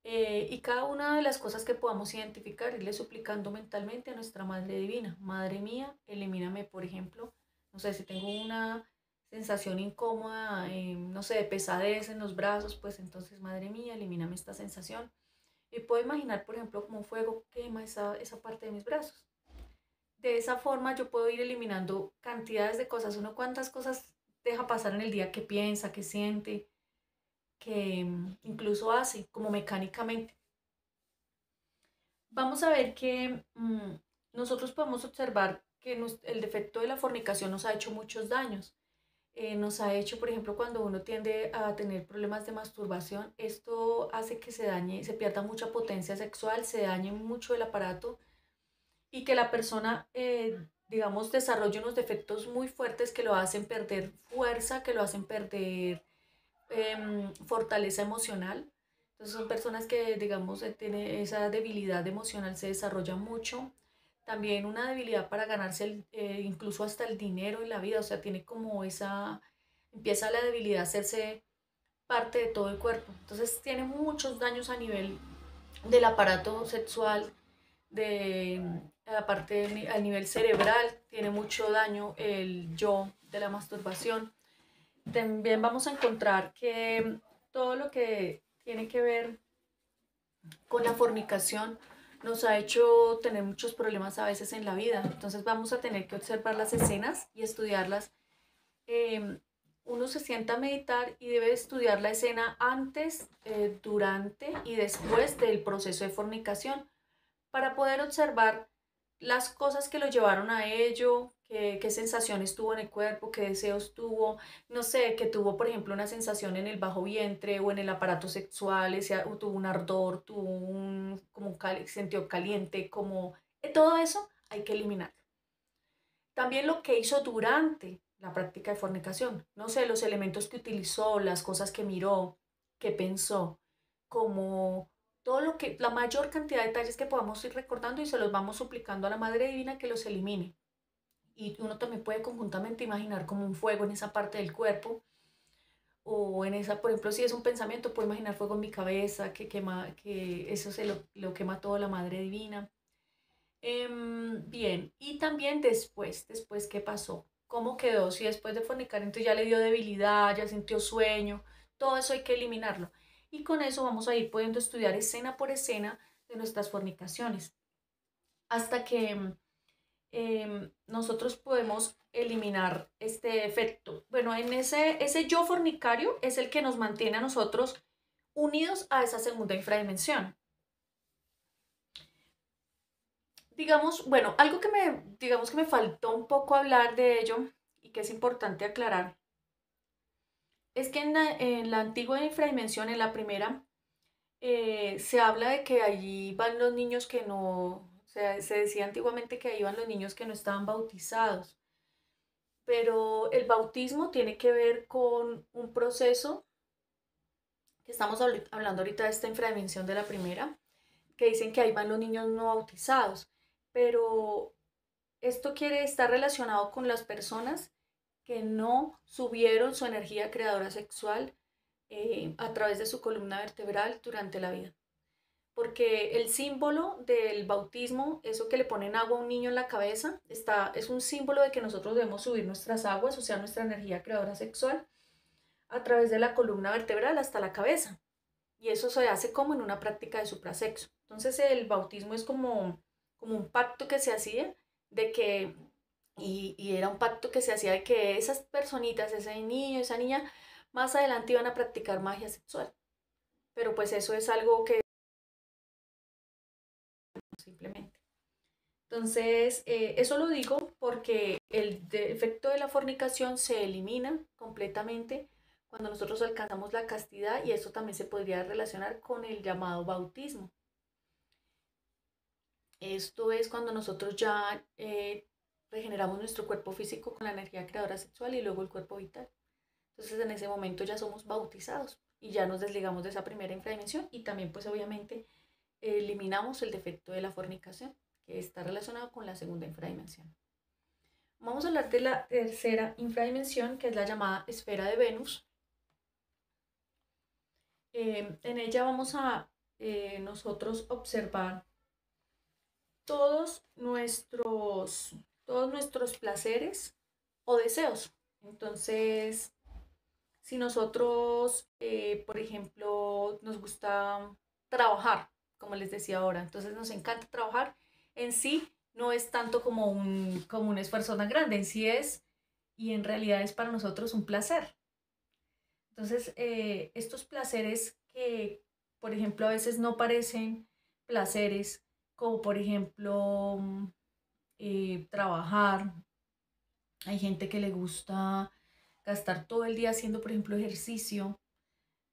Y cada una de las cosas que podamos identificar, irle suplicando mentalmente a nuestra Madre Divina. Madre mía, elimíname, por ejemplo, no sé, si tengo una sensación incómoda, no sé, de pesadez en los brazos, pues entonces, Madre mía, elimíname esta sensación. Y puedo imaginar, por ejemplo, como un fuego quema esa parte de mis brazos. De esa forma yo puedo ir eliminando cantidades de cosas. Uno cuántas cosas deja pasar en el día que piensa, que siente, que incluso hace, como mecánicamente. Vamos a ver que nosotros podemos observar que el defecto de la fornicación nos ha hecho muchos daños. Nos ha hecho, por ejemplo, cuando uno tiende a tener problemas de masturbación, esto hace que se dañe, se pierda mucha potencia sexual, se dañe mucho el aparato y que la persona, digamos, desarrolle unos defectos muy fuertes que lo hacen perder fuerza, que lo hacen perder fortaleza emocional. Entonces son personas que, digamos, tienen esa debilidad emocional, se desarrolla mucho. También una debilidad para ganarse incluso hasta el dinero en la vida, o sea, tiene como empieza la debilidad a hacerse parte de todo el cuerpo. Entonces tiene muchos daños a nivel del aparato sexual, de la parte a nivel cerebral, tiene mucho daño el yo de la masturbación. También vamos a encontrar que todo lo que tiene que ver con la fornicación nos ha hecho tener muchos problemas a veces en la vida. Entonces vamos a tener que observar las escenas y estudiarlas. Uno se sienta a meditar y debe estudiar la escena antes, durante y después del proceso de fornicación para poder observar las cosas que lo llevaron a ello, qué sensaciones tuvo en el cuerpo, qué deseos tuvo, no sé, que tuvo, por ejemplo, una sensación en el bajo vientre o en el aparato sexual, o tuvo un ardor, tuvo como sintió caliente, como Todo eso hay que eliminar. También lo que hizo durante la práctica de fornicación, no sé, los elementos que utilizó, las cosas que miró, que pensó, como todo lo que, la mayor cantidad de detalles que podamos ir recordando y se los vamos suplicando a la Madre Divina que los elimine. Y uno también puede conjuntamente imaginar como un fuego en esa parte del cuerpo o en esa, por ejemplo, si es un pensamiento, puedo imaginar fuego en mi cabeza que quema, que eso lo quema todo la Madre Divina. Bien, y también después, ¿qué pasó? ¿Cómo quedó? Si después de fornicar, entonces ya le dio debilidad, ya sintió sueño, todo eso hay que eliminarlo. Y con eso vamos a ir pudiendo estudiar escena por escena de nuestras fornicaciones, hasta que nosotros podemos eliminar este efecto. Bueno, en ese yo fornicario es el que nos mantiene a nosotros unidos a esa segunda infradimensión. Digamos, bueno, algo digamos que me faltó un poco hablar de ello y que es importante aclarar, es que en la antigua infradimensión, en la primera, se habla de que allí van los niños que no, o sea, se decía antiguamente que ahí van los niños que no estaban bautizados, pero el bautismo tiene que ver con un proceso que estamos hablando ahorita de esta infradimensión de la primera, que dicen que ahí van los niños no bautizados, pero esto quiere estar relacionado con las personas que no subieron su energía creadora sexual a través de su columna vertebral durante la vida. Porque el símbolo del bautismo, eso que le ponen agua a un niño en la cabeza, es un símbolo de que nosotros debemos subir nuestras aguas, o sea, nuestra energía creadora sexual, a través de la columna vertebral hasta la cabeza. Y eso se hace como en una práctica de suprasexo. Entonces el bautismo es como un pacto que se hacía de que, y era un pacto que se hacía de que esas personitas, ese niño, esa niña, más adelante iban a practicar magia sexual. Pero pues eso es algo que simplemente. Entonces, eso lo digo porque el efecto de la fornicación se elimina completamente cuando nosotros alcanzamos la castidad y eso también se podría relacionar con el llamado bautismo. Esto es cuando nosotros ya regeneramos nuestro cuerpo físico con la energía creadora sexual y luego el cuerpo vital. Entonces en ese momento ya somos bautizados y ya nos desligamos de esa primera infradimensión y también pues obviamente eliminamos el defecto de la fornicación que está relacionado con la segunda infradimensión. Vamos a hablar de la tercera infradimensión que es la llamada esfera de Venus. En ella vamos a nosotros observar todos nuestros, todos nuestros placeres o deseos. Entonces, si nosotros, por ejemplo, nos gusta trabajar, como les decía ahora, entonces nos encanta trabajar, en sí no es tanto como un esfuerzo tan grande, en sí es, y en realidad es para nosotros un placer. Entonces, estos placeres que, por ejemplo, a veces no parecen placeres, como por ejemplo trabajar, hay gente que le gusta gastar todo el día haciendo, por ejemplo, ejercicio.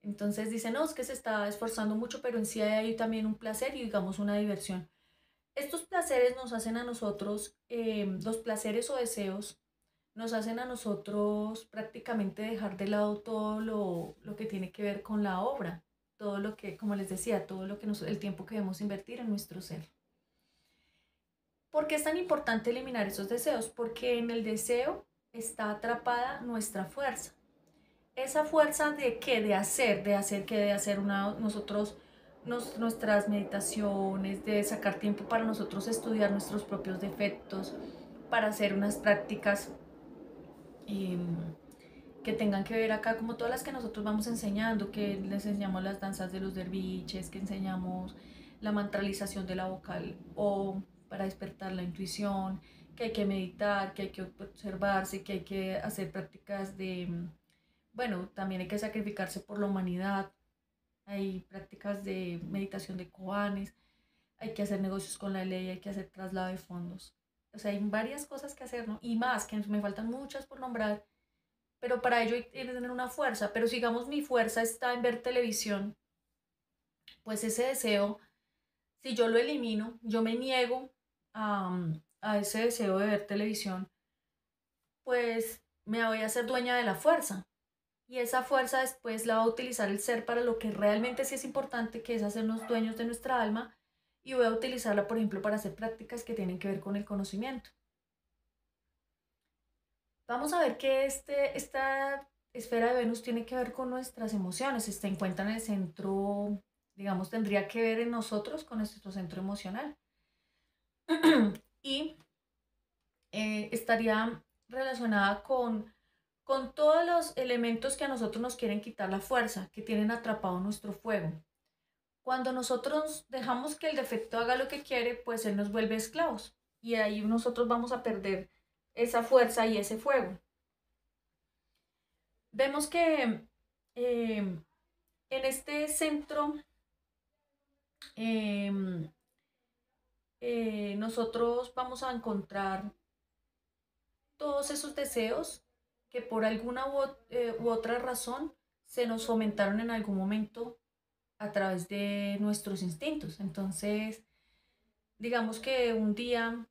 Entonces dicen, no, es que se está esforzando mucho, pero en sí hay también un placer y digamos una diversión. Estos placeres nos hacen a nosotros, los placeres o deseos, nos hacen a nosotros prácticamente dejar de lado todo lo que tiene que ver con la obra, todo lo que, como les decía, todo lo que el tiempo que debemos invertir en nuestro ser. ¿Por qué es tan importante eliminar esos deseos? Porque en el deseo está atrapada nuestra fuerza. Esa fuerza de qué, de hacer nosotros nuestras meditaciones, de sacar tiempo para nosotros estudiar nuestros propios defectos, para hacer unas prácticas eh, que tengan que ver acá, como todas las que nosotros vamos enseñando, que les enseñamos las danzas de los derviches, que enseñamos la mantralización de la vocal o para despertar la intuición, que hay que meditar, que hay que observarse, que hay que hacer prácticas bueno, también hay que sacrificarse por la humanidad, hay prácticas de meditación de koanes, hay que hacer negocios con la ley, hay que hacer traslado de fondos. O sea, hay varias cosas que hacer, ¿no? Y más, que me faltan muchas por nombrar, pero para ello hay que tener una fuerza. Pero si digamos mi fuerza está en ver televisión, pues ese deseo, si yo lo elimino, yo me niego a ese deseo de ver televisión, pues me voy a hacer dueña de la fuerza. Y esa fuerza después la va a utilizar el ser para lo que realmente sí es importante, que es hacernos dueños de nuestra alma. Y voy a utilizarla, por ejemplo, para hacer prácticas que tienen que ver con el conocimiento. Vamos a ver que esta esfera de Venus tiene que ver con nuestras emociones. Se encuentra en el centro, digamos, tendría que ver en nosotros con nuestro centro emocional. Y estaría relacionada con todos los elementos que a nosotros nos quieren quitar la fuerza, que tienen atrapado nuestro fuego. Cuando nosotros dejamos que el defecto haga lo que quiere, pues él nos vuelve esclavos. Y ahí nosotros vamos a perder esa fuerza y ese fuego. Vemos que en este centro eh, nosotros vamos a encontrar todos esos deseos que por alguna u otra razón se nos fomentaron en algún momento a través de nuestros instintos. Entonces, digamos que un día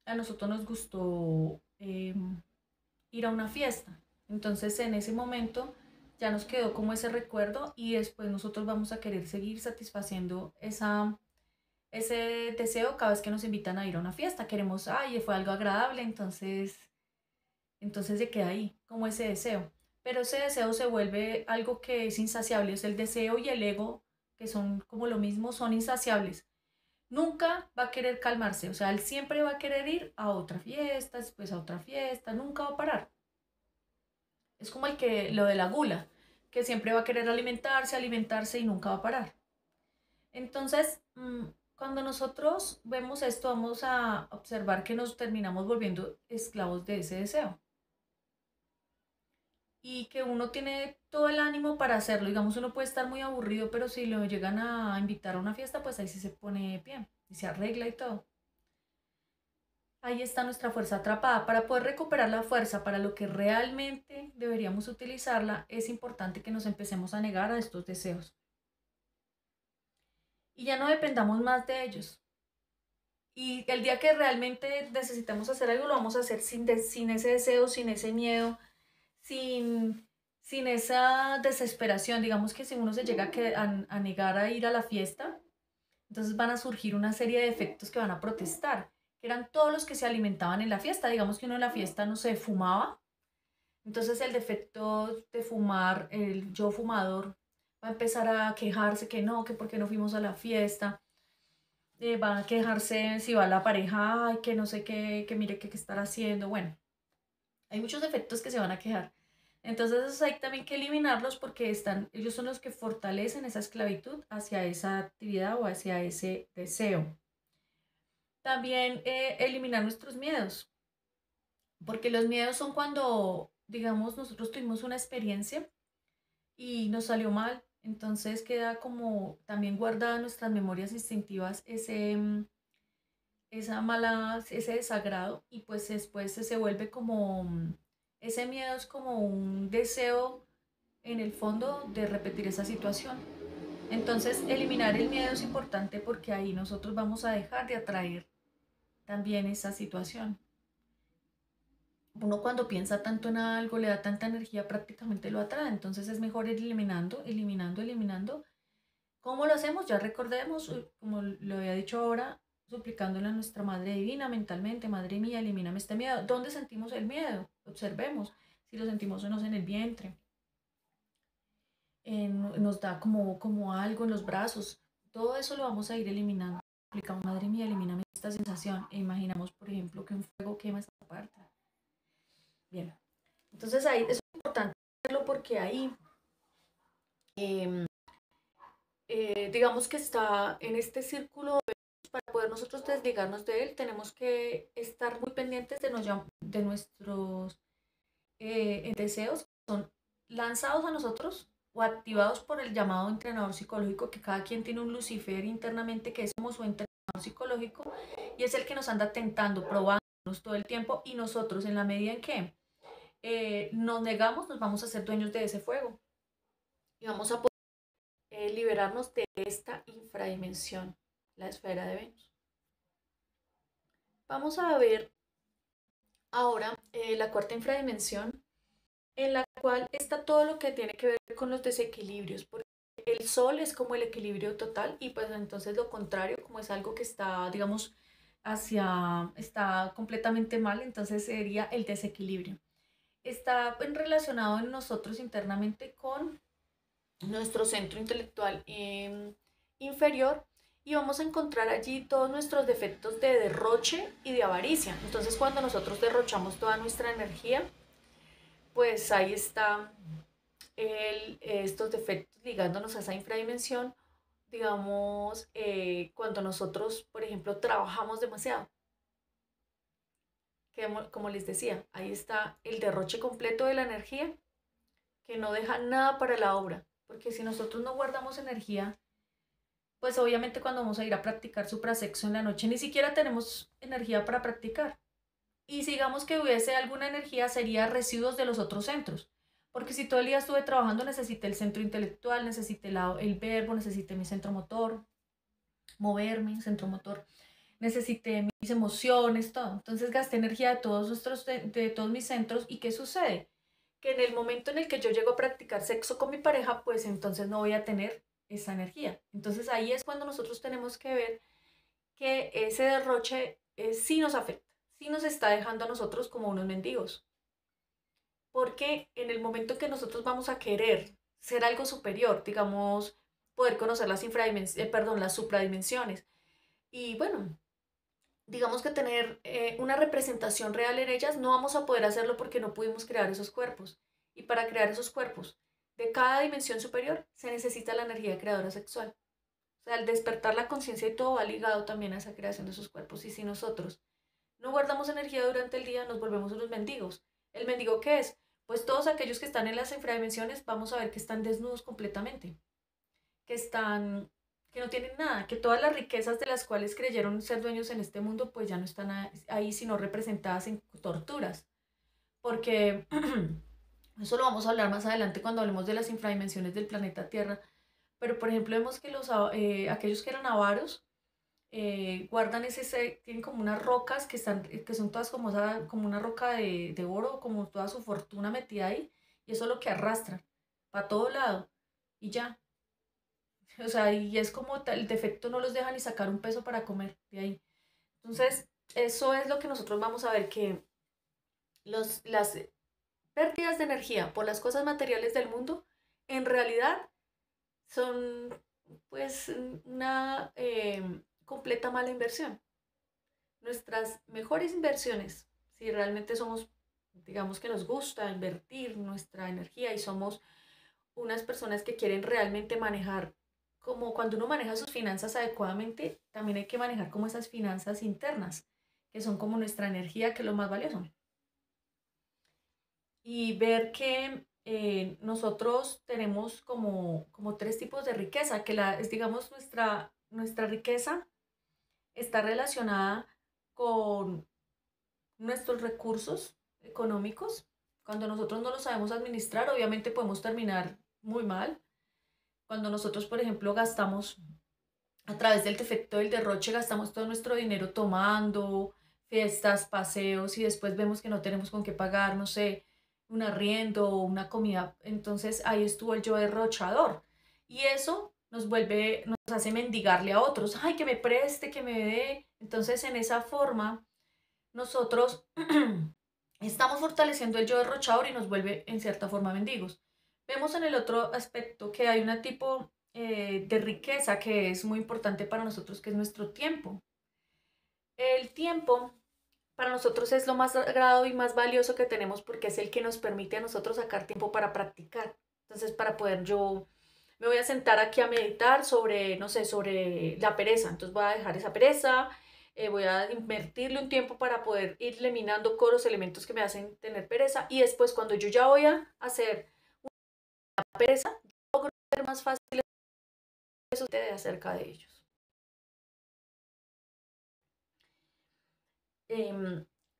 a nosotros nos gustó ir a una fiesta. Entonces, en ese momento ya nos quedó como ese recuerdo y después nosotros vamos a querer seguir satisfaciendo ese deseo cada vez que nos invitan a ir a una fiesta. Queremos, ay, fue algo agradable, entonces se queda ahí, como ese deseo. Pero ese deseo se vuelve algo que es insaciable. Es el deseo y el ego, que son como lo mismo, son insaciables. Nunca va a querer calmarse. O sea, él siempre va a querer ir a otra fiesta, después a otra fiesta. Nunca va a parar. Es como lo de la gula, que siempre va a querer alimentarse, alimentarse y nunca va a parar. Entonces, cuando nosotros vemos esto, vamos a observar que nos terminamos volviendo esclavos de ese deseo y que uno tiene todo el ánimo para hacerlo. Digamos, uno puede estar muy aburrido, pero si lo llegan a invitar a una fiesta, pues ahí sí se pone bien y se arregla y todo. Ahí está nuestra fuerza atrapada. Para poder recuperar la fuerza para lo que realmente deberíamos utilizarla, es importante que nos empecemos a negar a estos deseos y ya no dependamos más de ellos. Y el día que realmente necesitamos hacer algo, lo vamos a hacer sin ese deseo, sin ese miedo, sin, sin esa desesperación. Digamos que si uno se llega a negar a ir a la fiesta, entonces van a surgir una serie de efectos que van a protestar, que eran todos los que se alimentaban en la fiesta. Digamos que uno en la fiesta no se fumaba, entonces el defecto de fumar, el yo fumador, va a empezar a quejarse que no, que por qué no fuimos a la fiesta. Van a quejarse si va la pareja, ay, que no sé qué, que mire qué estar haciendo. Bueno, hay muchos defectos que se van a quejar. Entonces esos hay también que eliminarlos porque ellos son los que fortalecen esa esclavitud hacia esa actividad o hacia ese deseo. También eliminar nuestros miedos, porque los miedos son cuando, digamos, nosotros tuvimos una experiencia y nos salió mal, entonces queda como también guardada en nuestras memorias instintivas ese desagrado y pues después se vuelve como, ese miedo es como un deseo en el fondo de repetir esa situación. Entonces, eliminar el miedo es importante porque ahí nosotros vamos a dejar de atraer también esa situación. Uno cuando piensa tanto en algo, le da tanta energía, prácticamente lo atrae. Entonces es mejor ir eliminando, eliminando, eliminando. ¿Cómo lo hacemos? Ya recordemos, como lo había dicho ahora, suplicándole a nuestra Madre Divina mentalmente, Madre mía, elimíname este miedo. ¿Dónde sentimos el miedo? Observemos si lo sentimos o no en el vientre. Nos da como algo en los brazos. Todo eso lo vamos a ir eliminando. Suplicamos, Madre mía, elimíname esta sensación. E imaginamos, por ejemplo, que un fuego quema esta parte. Bien. Entonces ahí es importante hacerlo porque ahí, eh, digamos que está en este círculo. Para poder nosotros desligarnos de él, tenemos que estar muy pendientes de nuestros deseos que son lanzados a nosotros o activados por el llamado entrenador psicológico, que cada quien tiene un Lucifer internamente que es como su entrenador psicológico y es el que nos anda tentando, probándonos todo el tiempo y nosotros en la medida en que nos negamos, nos vamos a hacer dueños de ese fuego y vamos a poder liberarnos de esta infradimensión, la esfera de Venus. Vamos a ver ahora la cuarta infradimensión, en la cual está todo lo que tiene que ver con los desequilibrios, porque el sol es como el equilibrio total y pues entonces lo contrario, como es algo que está, digamos, está completamente mal, entonces sería el desequilibrio. Está relacionado en nosotros internamente con nuestro centro intelectual inferior y vamos a encontrar allí todos nuestros defectos de derroche y de avaricia. Entonces cuando nosotros derrochamos toda nuestra energía, pues ahí está estos defectos ligándonos a esa infradimensión, digamos, cuando nosotros, por ejemplo, trabajamos demasiado, que como les decía, ahí está el derroche completo de la energía, que no deja nada para la obra, porque si nosotros no guardamos energía, pues obviamente cuando vamos a ir a practicar suprasexo en la noche, ni siquiera tenemos energía para practicar. Y sigamos que hubiese alguna energía, sería residuos de los otros centros. Porque si todo el día estuve trabajando, necesité el centro intelectual, necesité el verbo, necesité mi centro motor, moverme, centro motor, necesité mis emociones, todo. Entonces gasté energía de todos mis centros. ¿Y qué sucede? Que en el momento en el que yo llego a practicar sexo con mi pareja, pues entonces no voy a tener esa energía. Entonces ahí es cuando nosotros tenemos que ver que ese derroche sí nos afecta, sí nos está dejando a nosotros como unos mendigos. Porque en el momento que nosotros vamos a querer ser algo superior, digamos, poder conocer las supradimensiones, y bueno, digamos que tener una representación real en ellas, no vamos a poder hacerlo porque no pudimos crear esos cuerpos. Y para crear esos cuerpos de cada dimensión superior se necesita la energía creadora sexual. O sea, al despertar la conciencia y todo va ligado también a esa creación de esos cuerpos. Y si nosotros no guardamos energía durante el día, nos volvemos unos mendigos. ¿El mendigo qué es? Pues todos aquellos que están en las infradimensiones, vamos a ver que están desnudos completamente, que están, que no tienen nada, que todas las riquezas de las cuales creyeron ser dueños en este mundo, pues ya no están ahí, sino representadas en torturas. Porque eso lo vamos a hablar más adelante cuando hablemos de las infradimensiones del planeta Tierra. Pero, por ejemplo, vemos que aquellos que eran avaros, guardan tienen como unas rocas que son todas como una roca de oro, como toda su fortuna metida ahí, y eso es lo que arrastran para todo lado, y ya. O sea, y es como el defecto no los deja ni sacar un peso para comer de ahí. Entonces, eso es lo que nosotros vamos a ver, que las pérdidas de energía por las cosas materiales del mundo, en realidad son pues una completa mala inversión. Nuestras mejores inversiones, si realmente somos, digamos que nos gusta invertir nuestra energía y somos unas personas que quieren realmente manejar, como cuando uno maneja sus finanzas adecuadamente, también hay que manejar como esas finanzas internas, que son como nuestra energía, que es lo más valioso. Y ver que nosotros tenemos como tres tipos de riqueza, que es, digamos, nuestra riqueza está relacionada con nuestros recursos económicos. Cuando nosotros no los sabemos administrar, obviamente podemos terminar muy mal. Cuando nosotros, por ejemplo, gastamos a través del defecto del derroche, gastamos todo nuestro dinero tomando, fiestas, paseos y después vemos que no tenemos con qué pagar, no sé, un arriendo o una comida. Entonces ahí estuvo el yo derrochador. Y eso nos hace mendigarle a otros. Ay, que me preste, que me dé. Entonces en esa forma nosotros estamos fortaleciendo el yo derrochador y nos vuelve en cierta forma mendigos. Vemos en el otro aspecto que hay un tipo de riqueza que es muy importante para nosotros, que es nuestro tiempo. El tiempo para nosotros es lo más sagrado y más valioso que tenemos porque es el que nos permite a nosotros sacar tiempo para practicar. Entonces, para poder yo me voy a sentar aquí a meditar sobre, no sé, sobre la pereza. Entonces voy a dejar esa pereza, voy a invertirle un tiempo para poder ir eliminando los elementos que me hacen tener pereza y después cuando yo ya voy a hacer la pereza, logro ser más fácil eso de acerca de ellos.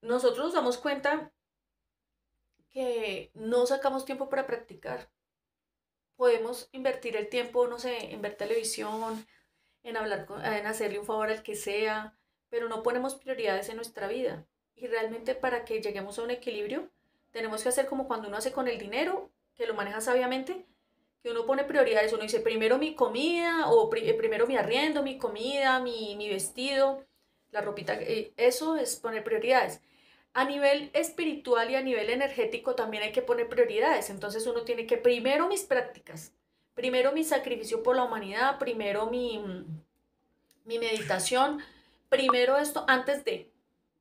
Nosotros nos damos cuenta que no sacamos tiempo para practicar. Podemos invertir el tiempo, no sé, en ver televisión, en hablar en hacerle un favor al que sea, pero no ponemos prioridades en nuestra vida. Y realmente para que lleguemos a un equilibrio, tenemos que hacer como cuando uno hace con el dinero, que lo maneja sabiamente, que uno pone prioridades, uno dice primero mi comida o primero mi arriendo, mi comida, mi vestido, la ropita, eso es poner prioridades. A nivel espiritual y a nivel energético también hay que poner prioridades, entonces uno tiene que primero mis prácticas, primero mi sacrificio por la humanidad, primero mi meditación, primero esto antes de,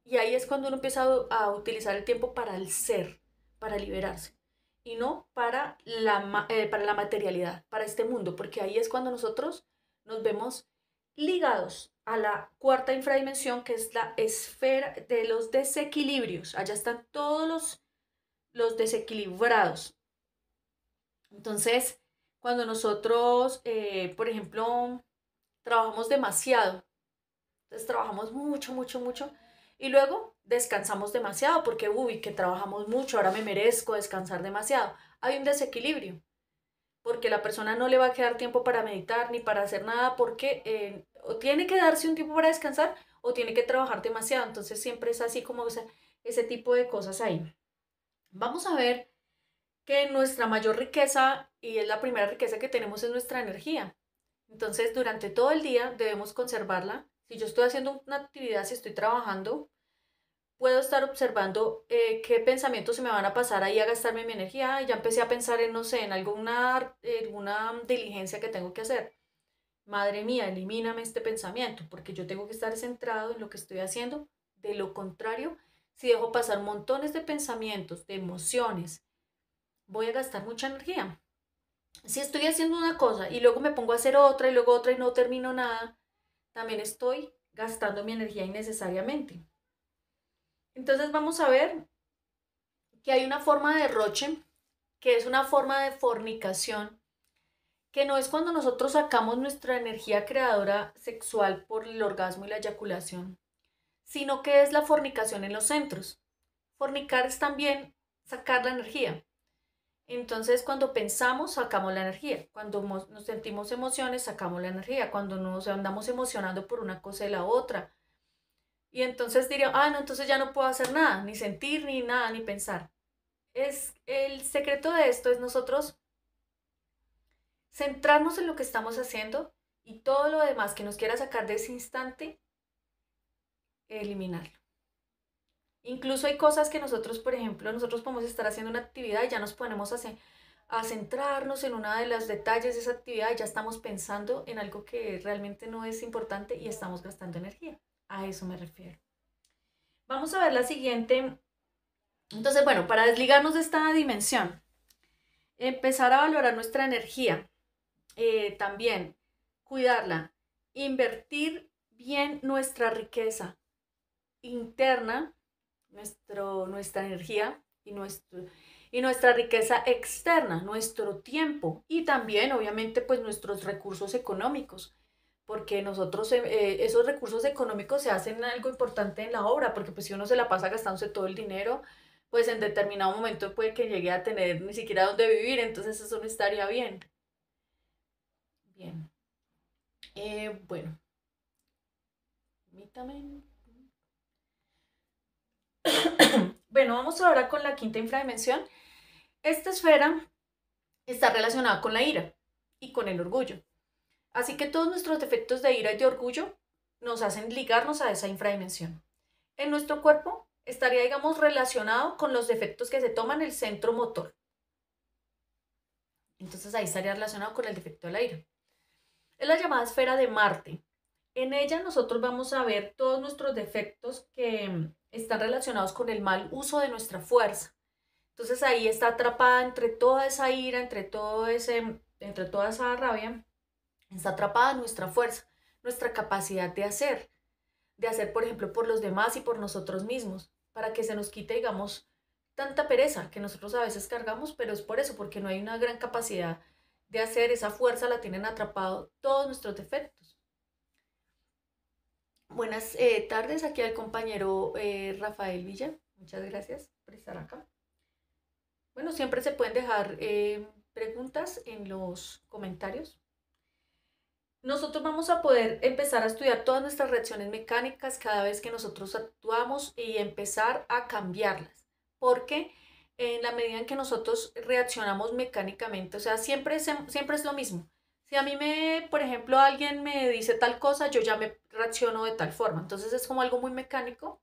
y ahí es cuando uno empieza a utilizar el tiempo para el ser, para liberarse. Y no para la materialidad, para este mundo, porque ahí es cuando nosotros nos vemos ligados a la cuarta infradimensión, que es la esfera de los desequilibrios. Allá están todos los desequilibrados. Entonces, cuando nosotros, por ejemplo, trabajamos demasiado, entonces trabajamos mucho, mucho, mucho. Y luego descansamos demasiado porque, uy, que trabajamos mucho, ahora me merezco descansar demasiado. Hay un desequilibrio porque la persona no le va a quedar tiempo para meditar ni para hacer nada porque o tiene que darse un tiempo para descansar o tiene que trabajar demasiado. Entonces siempre es así como ese tipo de cosas ahí. Vamos a ver que nuestra mayor riqueza, y es la primera riqueza que tenemos, es nuestra energía. Entonces, durante todo el día debemos conservarla. Si yo estoy haciendo una actividad, si estoy trabajando, puedo estar observando qué pensamientos se me van a pasar ahí a gastarme mi energía. Y ya empecé a pensar en, no sé, en alguna diligencia que tengo que hacer. Madre mía, elimíname este pensamiento, porque yo tengo que estar centrado en lo que estoy haciendo. De lo contrario, si dejo pasar montones de pensamientos, de emociones, voy a gastar mucha energía. Si estoy haciendo una cosa y luego me pongo a hacer otra y luego otra y no termino nada, también estoy gastando mi energía innecesariamente. Entonces vamos a ver que hay una forma de derroche, que es una forma de fornicación, que no es cuando nosotros sacamos nuestra energía creadora sexual por el orgasmo y la eyaculación, sino que es la fornicación en los centros. Fornicar es también sacar la energía. Entonces, cuando pensamos, sacamos la energía. Cuando nos sentimos emociones, sacamos la energía. Cuando nos andamos emocionando por una cosa y la otra. Y entonces diría, ah, no, entonces ya no puedo hacer nada, ni sentir, ni nada, ni pensar. Es el secreto de esto es nosotros centrarnos en lo que estamos haciendo y todo lo demás que nos quiera sacar de ese instante, eliminarlo. Incluso hay cosas que nosotros, por ejemplo, nosotros podemos estar haciendo una actividad y ya nos ponemos a centrarnos en una de los detalles de esa actividad y ya estamos pensando en algo que realmente no es importante y estamos gastando energía. A eso me refiero. Vamos a ver la siguiente. Entonces, bueno, para desligarnos de esta dimensión, empezar a valorar nuestra energía, también cuidarla, invertir bien nuestra riqueza interna, nuestra energía y nuestra riqueza externa, nuestro tiempo y también obviamente pues nuestros recursos económicos, porque nosotros esos recursos económicos se hacen algo importante en la obra, porque pues si uno se la pasa gastándose todo el dinero, pues en determinado momento puede que llegue a tener ni siquiera dónde vivir, entonces eso no estaría bien. Bien, bueno, permítame. Bueno, vamos ahora con la quinta infradimensión. Esta esfera está relacionada con la ira y con el orgullo. Así que todos nuestros defectos de ira y de orgullo nos hacen ligarnos a esa infradimensión. En nuestro cuerpo estaría, digamos, relacionado con los defectos que se toman el centro motor. Entonces ahí estaría relacionado con el defecto de la ira. Es la llamada esfera de Marte. En ella nosotros vamos a ver todos nuestros defectos que están relacionados con el mal uso de nuestra fuerza. Entonces ahí está atrapada entre toda esa ira, entre toda esa rabia, está atrapada nuestra fuerza, nuestra capacidad de hacer, por ejemplo, por los demás y por nosotros mismos, para que se nos quite, digamos, tanta pereza que nosotros a veces cargamos, pero es por eso, porque no hay una gran capacidad de hacer, esa fuerza la tienen atrapado todos nuestros defectos. Buenas tardes, aquí al compañero Rafael Villa, muchas gracias por estar acá. Bueno, siempre se pueden dejar preguntas en los comentarios. nosotros vamos a poder empezar a estudiar todas nuestras reacciones mecánicas cada vez que nosotros actuamos y empezar a cambiarlas. Porque en la medida en que nosotros reaccionamos mecánicamente, o sea, siempre es lo mismo. Si a mí por ejemplo, alguien me dice tal cosa, yo ya me reacciono de tal forma. Entonces es como algo muy mecánico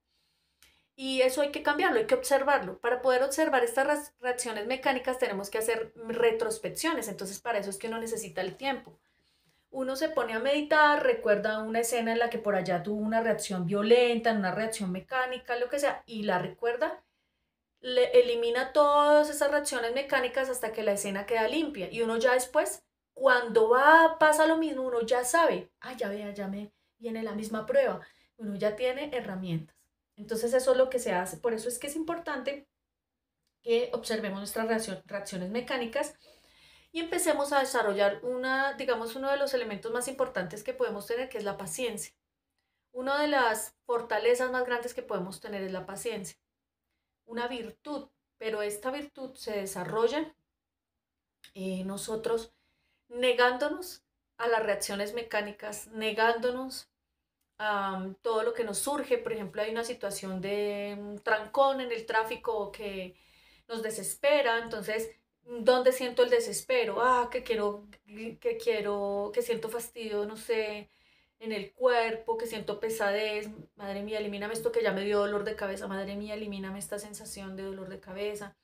y eso hay que cambiarlo, hay que observarlo. Para poder observar estas reacciones mecánicas tenemos que hacer retrospecciones. Entonces para eso es que uno necesita el tiempo. Uno se pone a meditar, recuerda una escena en la que por allá tuvo una reacción violenta, una reacción mecánica, lo que sea, y la recuerda, elimina todas esas reacciones mecánicas hasta que la escena queda limpia. Y uno ya después, cuando pasa lo mismo, uno ya sabe, ah, ya vea, ya me viene la misma prueba. Uno ya tiene herramientas. Entonces eso es lo que se hace. Por eso es que es importante que observemos nuestras reacciones mecánicas y empecemos a desarrollar digamos, uno de los elementos más importantes que podemos tener, que es la paciencia. Una de las fortalezas más grandes que podemos tener es la paciencia, una virtud, pero esta virtud se desarrolla nosotros negándonos a las reacciones mecánicas, negándonos a todo lo que nos surge. Por ejemplo, hay una situación de trancón en el tráfico que nos desespera, entonces, ¿dónde siento el desespero? Ah, que siento fastidio, no sé, en el cuerpo, que siento pesadez, madre mía, elimíname esto que ya me dio dolor de cabeza, madre mía, elimíname esta sensación de dolor de cabeza.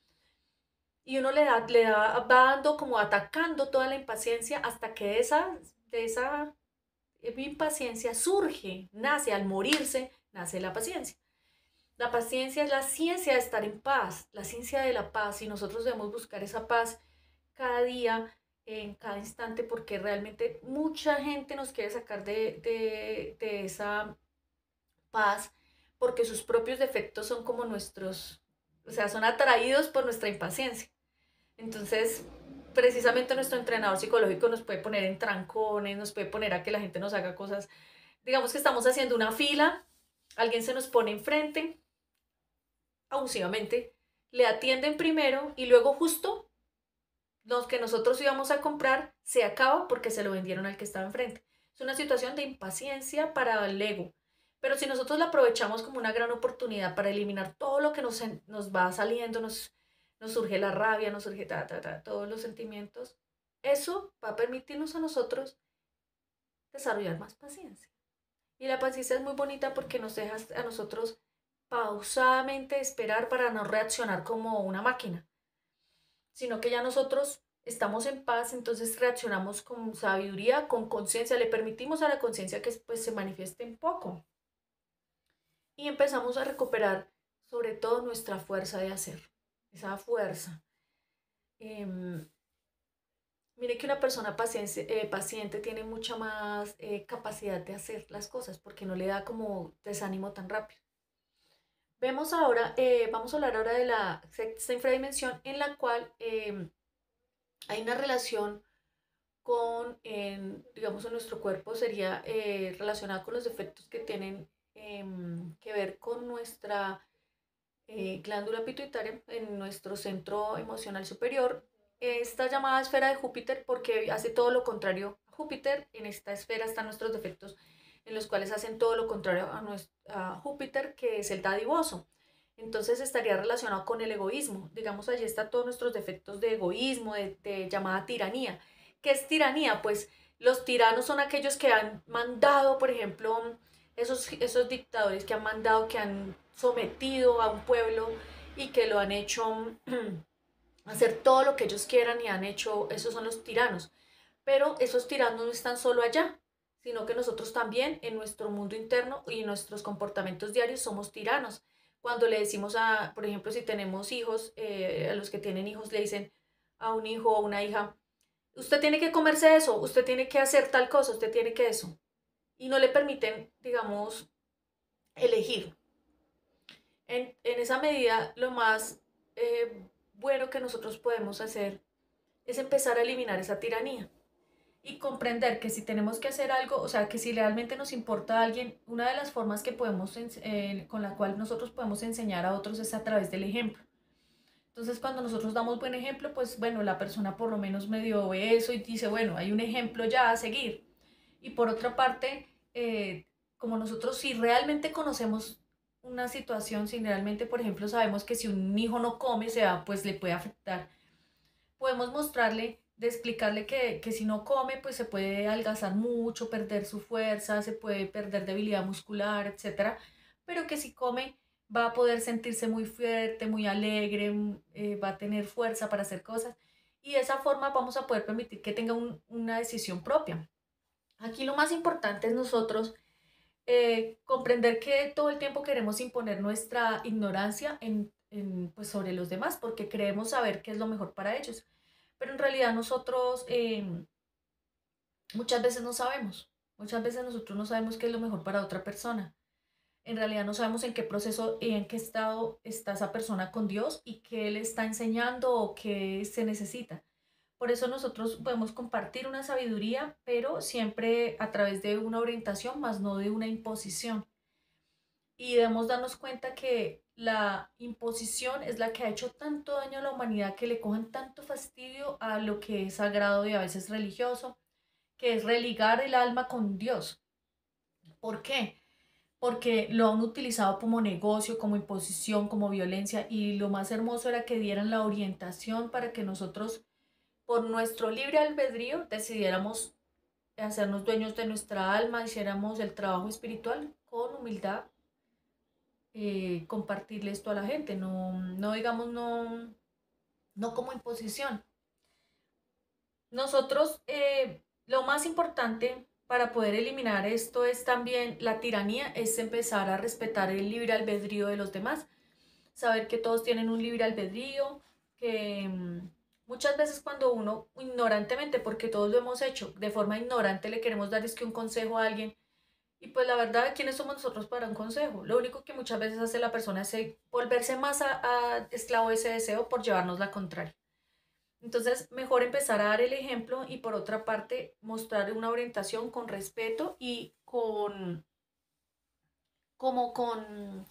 Y uno va dando como atacando toda la impaciencia hasta que de esa impaciencia surge, nace, al morirse, nace la paciencia. La paciencia es la ciencia de estar en paz, la ciencia de la paz, y nosotros debemos buscar esa paz cada día, en cada instante, porque realmente mucha gente nos quiere sacar de esa paz, porque sus propios defectos son como nuestros, o sea, son atraídos por nuestra impaciencia. Entonces, precisamente nuestro entrenador psicológico nos puede poner en trancones, nos puede poner a que la gente nos haga cosas. Digamos que estamos haciendo una fila, alguien se nos pone enfrente, abusivamente, le atienden primero y luego justo los que nosotros íbamos a comprar se acaba porque se lo vendieron al que estaba enfrente. Es una situación de impaciencia para el ego. Pero si nosotros la aprovechamos como una gran oportunidad para eliminar todo lo que nos va saliendo, nos surge la rabia, nos surge todos los sentimientos, eso va a permitirnos a nosotros desarrollar más paciencia. Y la paciencia es muy bonita porque nos deja a nosotros pausadamente esperar para no reaccionar como una máquina, sino que ya nosotros estamos en paz, entonces reaccionamos con sabiduría, con conciencia, le permitimos a la conciencia que pues, se manifieste un poco y empezamos a recuperar sobre todo nuestra fuerza de hacer, esa fuerza. Eh, Mire que una persona paciente tiene mucha más capacidad de hacer las cosas porque no le da como desánimo tan rápido. Vemos ahora, vamos a hablar ahora de la sexta infradimensión en la cual hay una relación digamos, en nuestro cuerpo, sería relacionada con los defectos que tienen que ver con nuestra glándula pituitaria en nuestro centro emocional superior. Esta llamada esfera de Júpiter porque hace todo lo contrario a Júpiter. En esta esfera están nuestros defectos en los cuales hacen todo lo contrario a Júpiter, que es el dadivoso. Entonces estaría relacionado con el egoísmo. Digamos, allí están todos nuestros defectos de egoísmo, de llamada tiranía. ¿Qué es tiranía? Pues los tiranos son aquellos que han mandado, por ejemplo, esos dictadores que han mandado, que han sometido a un pueblo y que lo han hecho hacer todo lo que ellos quieran y han hecho, esos son los tiranos. Pero esos tiranos no están solo allá, sino que nosotros también en nuestro mundo interno y en nuestros comportamientos diarios somos tiranos. Cuando le decimos por ejemplo, si tenemos hijos, a los que tienen hijos le dicen a un hijo o una hija, usted tiene que comerse eso, usted tiene que hacer tal cosa, usted tiene que eso. Y no le permiten, digamos, elegir. En esa medida, lo más bueno que nosotros podemos hacer es empezar a eliminar esa tiranía y comprender que si tenemos que hacer algo, o sea, que si realmente nos importa a alguien, una de las formas que con la cual nosotros podemos enseñar a otros es a través del ejemplo. Entonces, cuando nosotros damos buen ejemplo, pues bueno, la persona por lo menos medio ve eso y dice, bueno, hay un ejemplo ya a seguir. Y por otra parte, como nosotros si realmente conocemos una situación, si realmente, por ejemplo, sabemos que si un hijo no come, se va, pues le puede afectar, podemos mostrarle, de explicarle que si no come, pues se puede adelgazar mucho, perder su fuerza, se puede perder debilidad muscular, etcétera, pero que si come va a poder sentirse muy fuerte, muy alegre, va a tener fuerza para hacer cosas y de esa forma vamos a poder permitir que tenga una decisión propia. Aquí lo más importante es nosotros comprender que todo el tiempo queremos imponer nuestra ignorancia pues sobre los demás porque creemos saber qué es lo mejor para ellos. Pero en realidad nosotros muchas veces no sabemos. Muchas veces nosotros no sabemos qué es lo mejor para otra persona. En realidad no sabemos en qué proceso y en qué estado está esa persona con Dios y qué le está enseñando o qué se necesita. Por eso nosotros podemos compartir una sabiduría, pero siempre a través de una orientación, más no de una imposición. Y debemos darnos cuenta que la imposición es la que ha hecho tanto daño a la humanidad, que le cogen tanto fastidio a lo que es sagrado y a veces religioso, que es religar el alma con Dios. ¿Por qué? Porque lo han utilizado como negocio, como imposición, como violencia, y lo más hermoso era que dieran la orientación para que nosotros, por nuestro libre albedrío, decidiéramos hacernos dueños de nuestra alma, hiciéramos el trabajo espiritual con humildad, compartirle esto a la gente, no digamos, no como imposición. Nosotros, lo más importante para poder eliminar esto es también la tiranía, es empezar a respetar el libre albedrío de los demás, saber que todos tienen un libre albedrío, que muchas veces cuando uno ignorantemente, porque todos lo hemos hecho, de forma ignorante le queremos dar es que un consejo a alguien, y pues la verdad, ¿quiénes somos nosotros para un consejo? Lo único que muchas veces hace la persona es volverse más a esclavo de ese deseo por llevarnos la contraria. Entonces, mejor empezar a dar el ejemplo y por otra parte, mostrar una orientación con respeto y como con,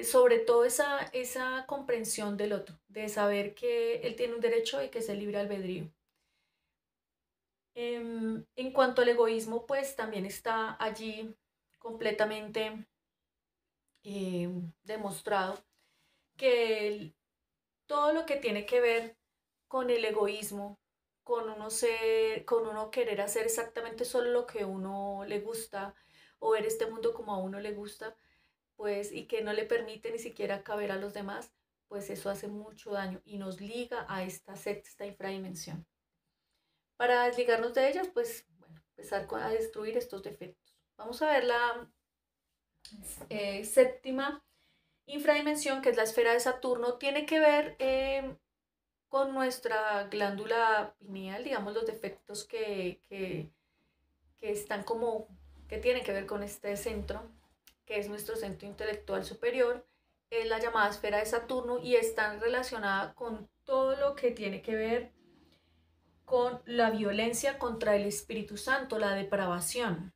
sobre todo esa comprensión del otro, de saber que él tiene un derecho y que es el libre albedrío. En cuanto al egoísmo, pues también está allí completamente demostrado que todo lo que tiene que ver con el egoísmo, con uno querer hacer exactamente solo lo que a uno le gusta o ver este mundo como a uno le gusta, pues y que no le permite ni siquiera caber a los demás, pues eso hace mucho daño y nos liga a esta sexta infradimensión. Para desligarnos de ellas, pues bueno, empezar a destruir estos defectos. Vamos a ver la séptima infradimensión, que es la esfera de Saturno, tiene que ver con nuestra glándula pineal, digamos, los defectos que están como, que tienen que ver con este centro, que es nuestro centro intelectual superior, es la llamada esfera de Saturno y están relacionada con todo lo que tiene que ver con la violencia contra el Espíritu Santo, la depravación.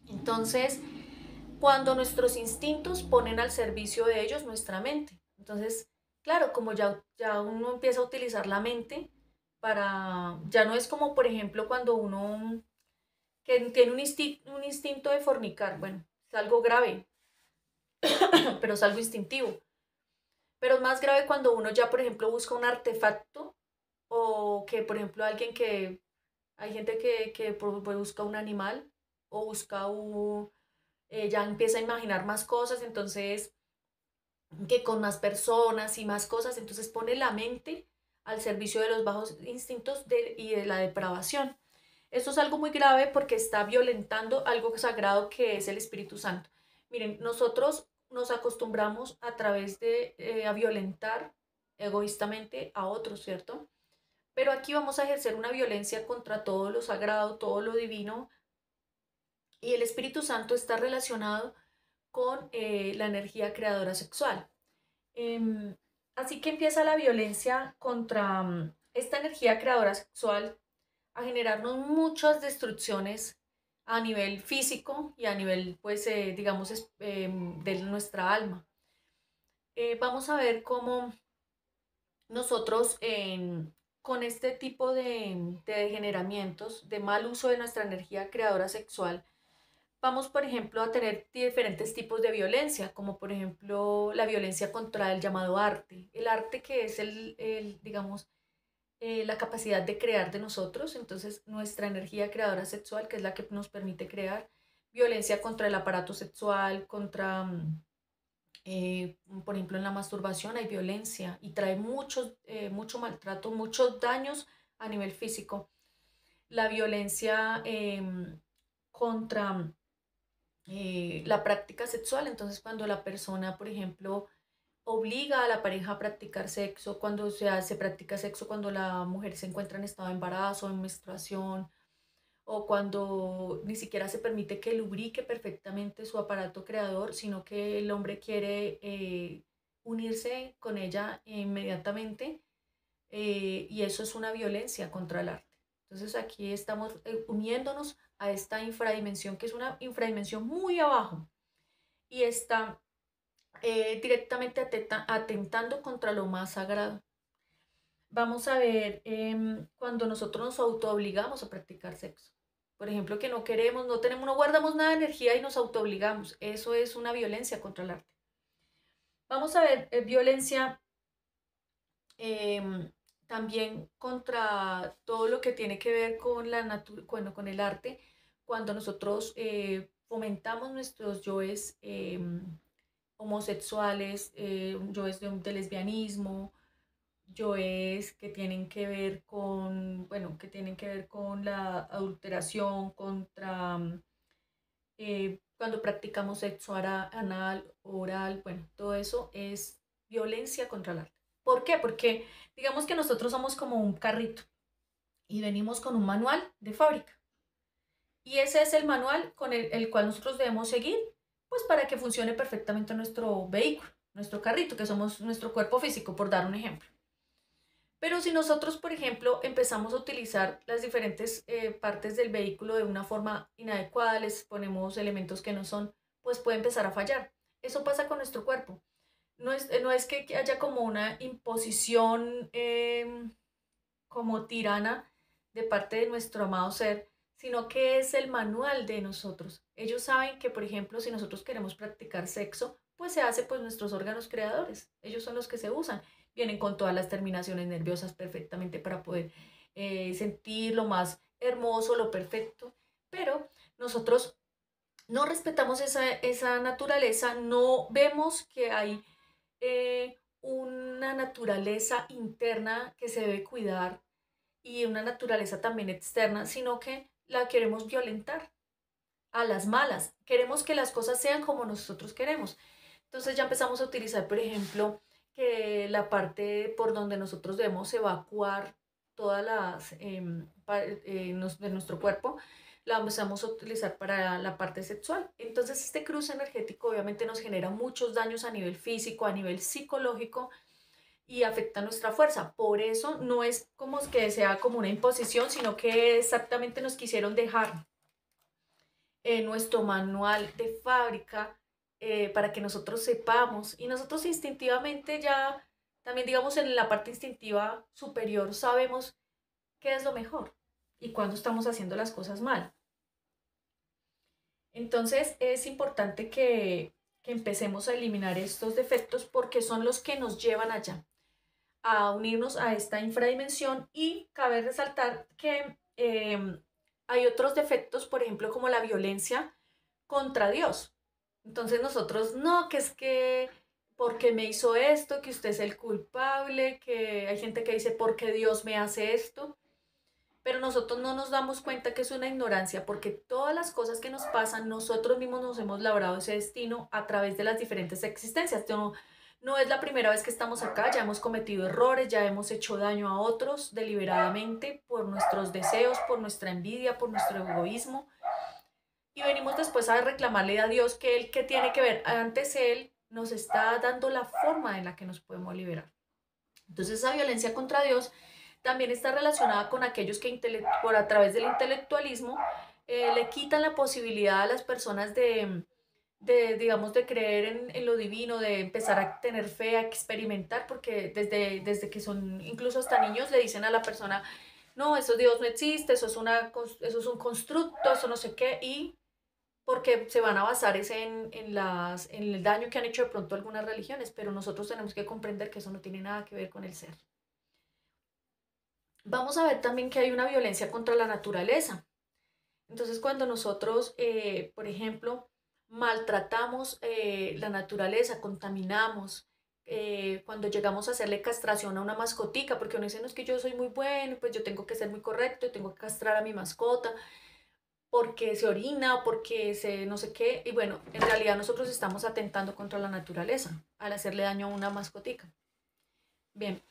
Entonces, cuando nuestros instintos ponen al servicio de ellos nuestra mente. Entonces, claro, como ya uno empieza a utilizar la mente ya no es como, por ejemplo, cuando uno que tiene un instinto de fornicar, bueno, es algo grave, pero es algo instintivo. Pero es más grave cuando uno ya, por ejemplo, busca un artefacto o que, por ejemplo, hay gente que busca un animal o busca ya empieza a imaginar más cosas, entonces que con más personas y más cosas, entonces pone la mente al servicio de los bajos instintos y de la depravación. Esto es algo muy grave porque está violentando algo sagrado que es el Espíritu Santo. Miren, nosotros nos acostumbramos a través a violentar egoístamente a otros, ¿cierto? Pero aquí vamos a ejercer una violencia contra todo lo sagrado, todo lo divino, y el Espíritu Santo está relacionado con la energía creadora sexual. Em, Así que empieza la violencia contra esta energía creadora sexual a generarnos muchas destrucciones a nivel físico y a nivel, pues, digamos, de nuestra alma. Vamos a ver cómo nosotros con este tipo de degeneramientos, de mal uso de nuestra energía creadora sexual, vamos, por ejemplo, a tener diferentes tipos de violencia, como por ejemplo la violencia contra el llamado arte. El arte que es digamos, la capacidad de crear de nosotros, entonces nuestra energía creadora sexual, que es la que nos permite crear, violencia contra el aparato sexual, contra, por ejemplo, en la masturbación hay violencia y trae mucho maltrato, muchos daños a nivel físico. La violencia contra la práctica sexual, entonces cuando la persona, por ejemplo, obliga a la pareja a practicar sexo, cuando se practica sexo, cuando la mujer se encuentra en estado de embarazo, en menstruación, o cuando ni siquiera se permite que lubrique perfectamente su aparato creador, sino que el hombre quiere unirse con ella inmediatamente, y eso es una violencia contra el arte. Entonces aquí estamos uniéndonos a esta infradimensión, que es una infradimensión muy abajo, y está directamente atentando contra lo más sagrado. Vamos a ver cuando nosotros nos autoobligamos a practicar sexo. Por ejemplo, que no queremos, no tenemos, no guardamos nada de energía y nos autoobligamos. Eso es una violencia contra el arte. Vamos a ver violencia em, también contra todo lo que tiene que ver con con el arte, cuando nosotros fomentamos nuestros yoes homosexuales, yoes de lesbianismo, yoes que tienen que ver con, bueno, que tienen que ver con la adulteración, contra cuando practicamos sexo anal, oral, bueno, todo eso es violencia contra el arte. ¿Por qué? Porque digamos que nosotros somos como un carrito y venimos con un manual de fábrica. Y ese es el manual con el cual nosotros debemos seguir, pues para que funcione perfectamente nuestro vehículo, nuestro carrito, que somos nuestro cuerpo físico, por dar un ejemplo. Pero si nosotros, por ejemplo, empezamos a utilizar las diferentes partes del vehículo de una forma inadecuada, les ponemos elementos que no son, pues puede empezar a fallar. Eso pasa con nuestro cuerpo. No es que haya como una imposición como tirana de parte de nuestro amado ser, sino que es el manual de nosotros. Ellos saben que, por ejemplo, si nosotros queremos practicar sexo, pues se hace pues nuestros órganos creadores. Ellos son los que se usan. Vienen con todas las terminaciones nerviosas perfectamente para poder sentir lo más hermoso, lo perfecto. Pero nosotros no respetamos esa naturaleza, no vemos que hay una naturaleza interna que se debe cuidar y una naturaleza también externa, sino que la queremos violentar a las malas. Queremos que las cosas sean como nosotros queremos. Entonces ya empezamos a utilizar, por ejemplo, que la parte por donde nosotros debemos evacuar todas las de nuestro cuerpo, la empezamos a utilizar para la parte sexual. Entonces este cruce energético obviamente nos genera muchos daños a nivel físico, a nivel psicológico, y afecta nuestra fuerza. Por eso no es como que sea como una imposición, sino que exactamente nos quisieron dejar nuestro manual de fábrica para que nosotros sepamos y nosotros instintivamente ya, también digamos en la parte instintiva superior, sabemos qué es lo mejor y cuándo estamos haciendo las cosas mal. Entonces es importante que empecemos a eliminar estos defectos porque son los que nos llevan allá, a unirnos a esta infradimensión, y cabe resaltar que hay otros defectos, por ejemplo, como la violencia contra Dios. Entonces nosotros, no, que es que porque me hizo esto, que usted es el culpable, que hay gente que dice porque Dios me hace esto, pero nosotros no nos damos cuenta que es una ignorancia, porque todas las cosas que nos pasan, nosotros mismos nos hemos labrado ese destino a través de las diferentes existencias. No es la primera vez que estamos acá, ya hemos cometido errores, ya hemos hecho daño a otros deliberadamente por nuestros deseos, por nuestra envidia, por nuestro egoísmo. Y venimos después a reclamarle a Dios que Él, que tiene que ver, antes Él nos está dando la forma en la que nos podemos liberar. Entonces esa violencia contra Dios también está relacionada con aquellos que por a través del intelectualismo le quitan la posibilidad a las personas digamos, de creer en lo divino, de empezar a tener fe, a experimentar, porque desde que son incluso hasta niños le dicen a la persona, no, eso Dios no existe, eso es un constructo, eso no sé qué, y porque se van a basar en el daño que han hecho de pronto algunas religiones, pero nosotros tenemos que comprender que eso no tiene nada que ver con el ser. Vamos a ver también que hay una violencia contra la naturaleza. Entonces, cuando nosotros, por ejemplo, maltratamos la naturaleza, contaminamos, cuando llegamos a hacerle castración a una mascotica, porque uno dice, no es que yo soy muy bueno, pues yo tengo que ser muy correcto, tengo que castrar a mi mascota, porque se orina, porque se no sé qué, y bueno, en realidad nosotros estamos atentando contra la naturaleza al hacerle daño a una mascotica. Bien,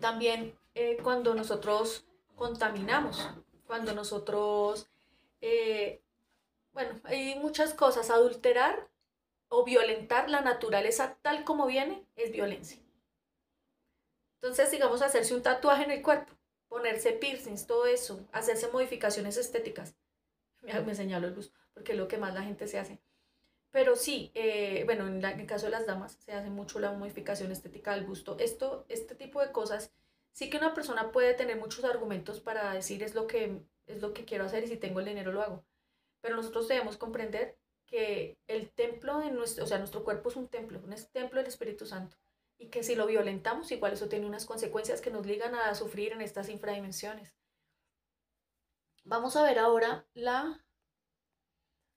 también cuando nosotros contaminamos, cuando nosotros eh, bueno, hay muchas cosas. Adulterar o violentar la naturaleza tal como viene es violencia. Entonces, digamos, hacerse un tatuaje en el cuerpo, ponerse piercings, todo eso, hacerse modificaciones estéticas. Me señaló Luz, porque es lo que más la gente se hace. Pero sí, bueno, en el caso de las damas se hace mucho la modificación estética del busto. Este tipo de cosas, sí que una persona puede tener muchos argumentos para decir es lo que quiero hacer y si tengo el dinero lo hago. Pero nosotros debemos comprender que el templo de nuestro, o sea, nuestro cuerpo es un templo, templo del Espíritu Santo. Y que si lo violentamos, igual eso tiene unas consecuencias que nos ligan a sufrir en estas infradimensiones. Vamos a ver ahora la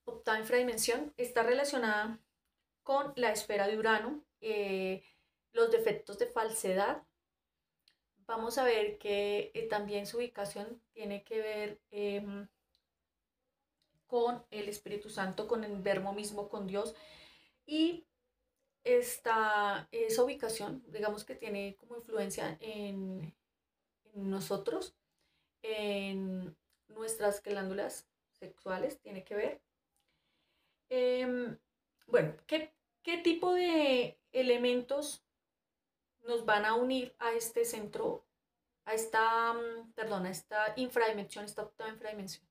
octava infradimensión. Está relacionada con la esfera de Urano, los defectos de falsedad. Vamos a ver que también su ubicación tiene que ver con el Espíritu Santo, con el verbo mismo, con Dios. Y esa ubicación, digamos que tiene como influencia en nosotros, en nuestras glándulas sexuales, tiene que ver. Em, bueno, ¿qué tipo de elementos nos van a unir a este centro, a esta, perdón, a esta infradimensión, esta octava infradimensión?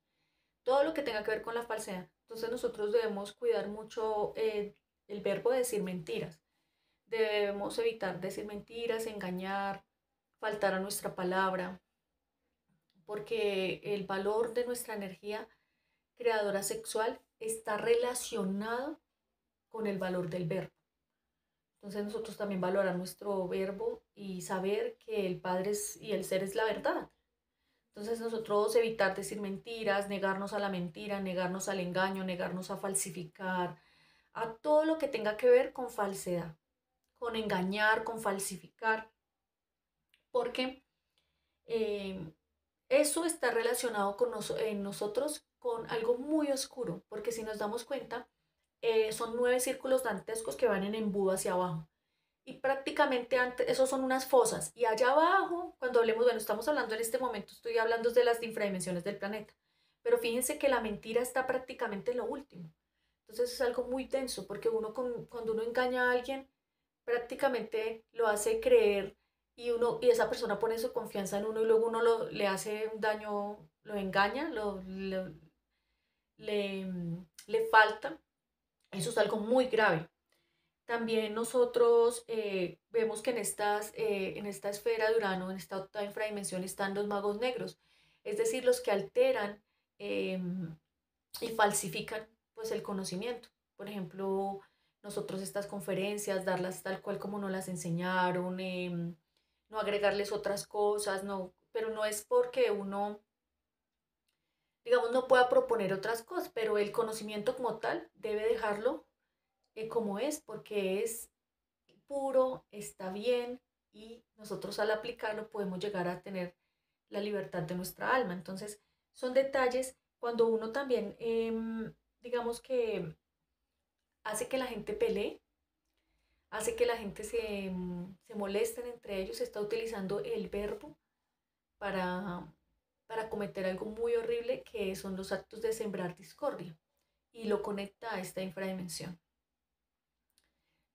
Todo lo que tenga que ver con la falsedad. Entonces nosotros debemos cuidar mucho el verbo de decir mentiras. Debemos evitar decir mentiras, engañar, faltar a nuestra palabra, porque el valor de nuestra energía creadora sexual está relacionado con el valor del verbo. Entonces nosotros también valorar nuestro verbo y saber que el Padre y el Ser es la verdad. Entonces nosotros evitar decir mentiras, negarnos a la mentira, negarnos al engaño, negarnos a falsificar, a todo lo que tenga que ver con falsedad, con engañar, con falsificar, porque eh, eso está relacionado con en nosotros con algo muy oscuro, porque si nos damos cuenta, son 9 círculos dantescos que van en embudo hacia abajo. Y prácticamente antes, esos son unas fosas. Y allá abajo, cuando hablemos, bueno, estamos hablando en este momento, estoy hablando de las infradimensiones del planeta. Pero fíjense que la mentira está prácticamente en lo último. Entonces es algo muy denso, porque cuando uno engaña a alguien, prácticamente lo hace creer y esa persona pone su confianza en uno y luego le hace un daño, lo engaña, le falta. Eso es algo muy grave. También nosotros vemos que en esta esfera de Urano, en esta octava infradimensión, están los magos negros, es decir, los que alteran eh, y falsifican pues el conocimiento. Por ejemplo, nosotros estas conferencias, darlas tal cual como nos las enseñaron, no agregarles otras cosas, no, pero no es porque uno, digamos, no pueda proponer otras cosas, pero el conocimiento como tal debe dejarlo como es, porque es puro, está bien y nosotros al aplicarlo podemos llegar a tener la libertad de nuestra alma. Entonces, son detalles cuando uno también, digamos que hace que la gente pelee, hace que la gente se molesten entre ellos, está utilizando el verbo para, para cometer algo muy horrible que son los actos de sembrar discordia y lo conecta a esta infradimensión.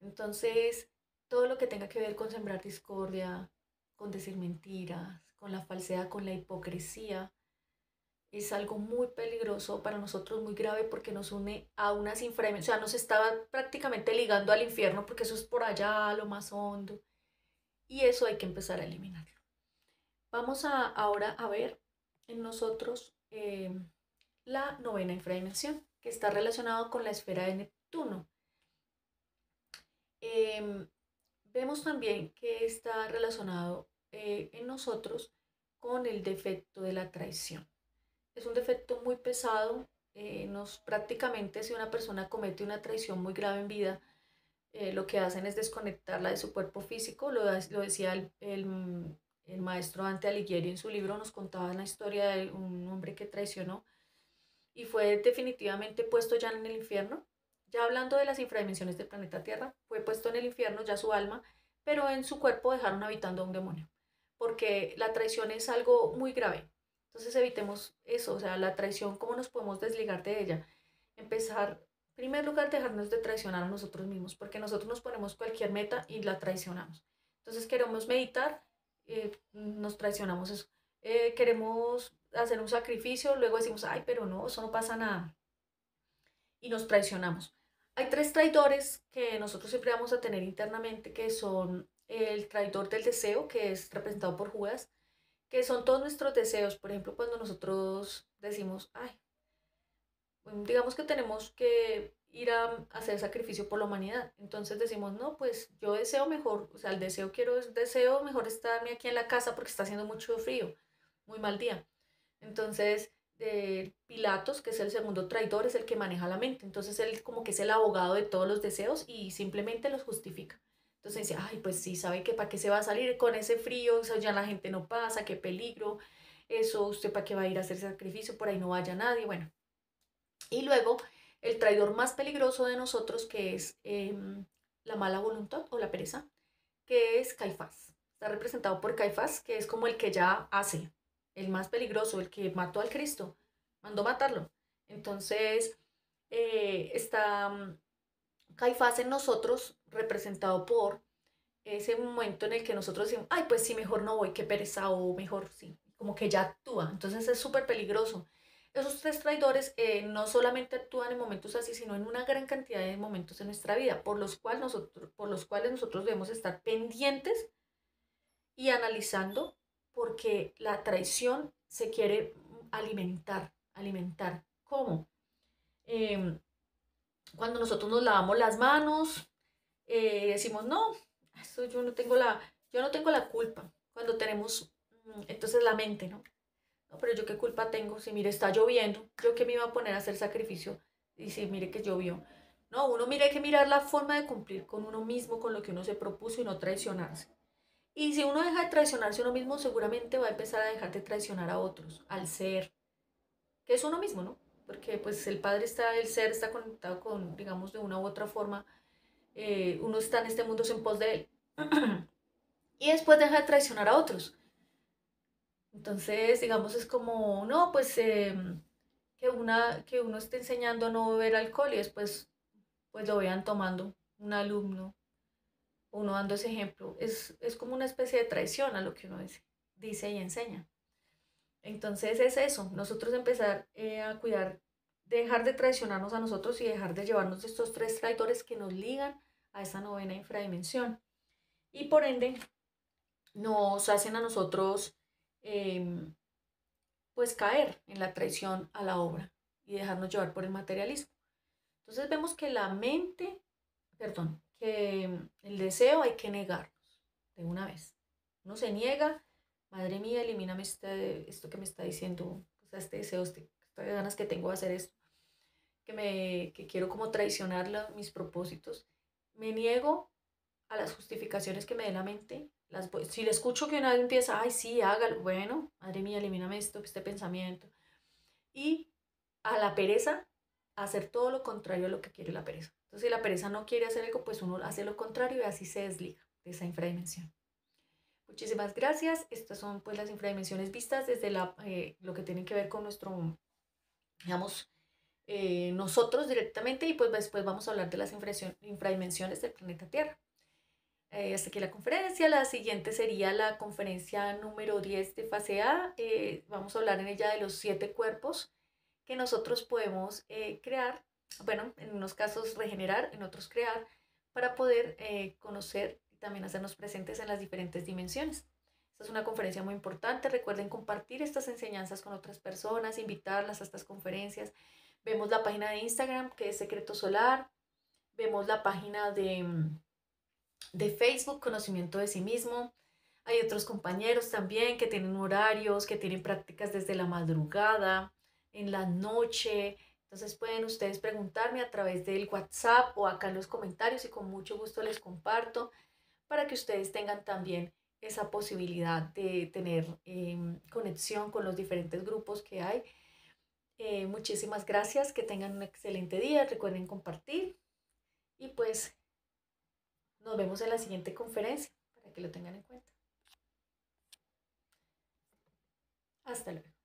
Entonces, todo lo que tenga que ver con sembrar discordia, con decir mentiras, con la falsedad, con la hipocresía, es algo muy peligroso para nosotros, muy grave, porque nos une a unas infradimensiones, o sea, nos estaba prácticamente ligando al infierno, porque eso es por allá, lo más hondo, y eso hay que empezar a eliminarlo. Vamos ahora a ver en nosotros la novena infradimensión, que está relacionado con la esfera de Neptuno. Em, Vemos también que está relacionado en nosotros con el defecto de la traición. Es un defecto muy pesado. Prácticamente, si una persona comete una traición muy grave en vida, lo que hacen es desconectarla de su cuerpo físico. Lo decía el maestro Dante Alighieri en su libro, nos contaba la historia de un hombre que traicionó y fue definitivamente puesto ya en el infierno. Ya hablando de las infradimensiones del planeta Tierra, fue puesto en el infierno ya su alma, pero en su cuerpo dejaron habitando a un demonio, porque la traición es algo muy grave. Entonces evitemos eso, o sea, la traición, ¿cómo nos podemos desligar de ella? Empezar, en primer lugar, dejarnos de traicionar a nosotros mismos, porque nosotros nos ponemos cualquier meta y la traicionamos. Entonces queremos meditar, nos traicionamos eso. Queremos hacer un sacrificio, luego decimos, ay, pero no, eso no pasa nada, y nos traicionamos. Hay tres traidores que nosotros siempre vamos a tener internamente, que son el traidor del deseo, que es representado por Judas, que son todos nuestros deseos. Por ejemplo, cuando nosotros decimos, ay, digamos que tenemos que ir a hacer sacrificio por la humanidad. Entonces decimos, no, pues yo deseo mejor, o sea, deseo mejor estarme aquí en la casa porque está haciendo mucho frío, muy mal día. Entonces, Pilatos, que es el segundo traidor, es el que maneja la mente. Entonces, él como que es el abogado de todos los deseos y simplemente los justifica. Entonces dice, ay, pues sí, ¿sabe qué? ¿Para qué se va a salir con ese frío? Eso ya la gente no pasa, qué peligro. Eso, ¿usted para qué va a ir a hacer sacrificio? Por ahí no vaya nadie. Bueno, y luego el traidor más peligroso de nosotros, que es la mala voluntad o la pereza, que es Caifás. Está representado por Caifás, que es como el que ya hace, el más peligroso, el que mató al Cristo, mandó matarlo. Entonces, está Caifás en nosotros, representado por ese momento en el que nosotros decimos, ay, pues sí, mejor no voy, qué pereza, o mejor sí, como que ya actúa. Entonces es súper peligroso. Esos tres traidores no solamente actúan en momentos así, sino en una gran cantidad de momentos en nuestra vida, por los cuales nosotros debemos estar pendientes y analizando, porque la traición se quiere alimentar, alimentar. ¿Cómo? Eh, Cuando nosotros nos lavamos las manos, decimos, no, eso yo no tengo la culpa. Cuando tenemos, entonces la mente, ¿no? No, pero yo qué culpa tengo si mire, está lloviendo, yo qué me iba a poner a hacer sacrificio y si mire que llovió. No, uno mire hay que mirar la forma de cumplir con uno mismo, con lo que uno se propuso y no traicionarse. Y si uno deja de traicionarse a uno mismo, seguramente va a empezar a dejar de traicionar a otros, al ser, que es uno mismo, ¿no? Porque pues el ser está conectado con, digamos, de una u otra forma, uno está en este mundo en pos de él. Y después deja de traicionar a otros. Entonces, digamos, es como, no, pues que uno esté enseñando a no beber alcohol y después pues lo vean tomando un alumno, uno dando ese ejemplo. Es como una especie de traición a lo que uno dice y enseña. Entonces es eso, nosotros empezar a cuidar, dejar de traicionarnos a nosotros y dejar de llevarnos de estos tres traidores que nos ligan a esa novena infradimensión. Y por ende nos hacen a nosotros em, pues caer en la traición a la obra y dejarnos llevar por el materialismo. Entonces vemos que la mente, perdón, que el deseo hay que negarnos de una vez. Uno se niega, madre mía, elimíname esto que me está diciendo, o sea, este deseo, estas ganas que tengo de hacer esto, que quiero como traicionar mis propósitos. Me niego a las justificaciones que me dé la mente. Si le escucho que una vez empieza, ay, sí, hágalo, bueno, madre mía, elimíname este pensamiento. Y a la pereza, hacer todo lo contrario a lo que quiere la pereza. Entonces, si la pereza no quiere hacer algo, pues uno hace lo contrario y así se desliga de esa infradimensión. Muchísimas gracias. Estas son pues las infradimensiones vistas desde lo que tiene que ver con nuestro, digamos, nosotros directamente y pues después vamos a hablar de las infradimensiones del planeta Tierra. Hasta aquí la conferencia. La siguiente sería la conferencia número 10 de fase A. Vamos a hablar en ella de los 7 cuerpos que nosotros podemos crear, bueno, en unos casos regenerar, en otros crear, para poder conocer y también hacernos presentes en las diferentes dimensiones. Esta es una conferencia muy importante. Recuerden compartir estas enseñanzas con otras personas, invitarlas a estas conferencias. Vemos la página de Instagram, que es Secreto Solar. Vemos la página de Facebook, Conocimiento de sí mismo. Hay otros compañeros también que tienen horarios, que tienen prácticas desde la madrugada, en la noche. Entonces pueden ustedes preguntarme a través del WhatsApp o acá en los comentarios y con mucho gusto les comparto para que ustedes tengan también esa posibilidad de tener conexión con los diferentes grupos que hay. Muchísimas gracias, que tengan un excelente día, recuerden compartir y pues nos vemos en la siguiente conferencia para que lo tengan en cuenta. Hasta luego.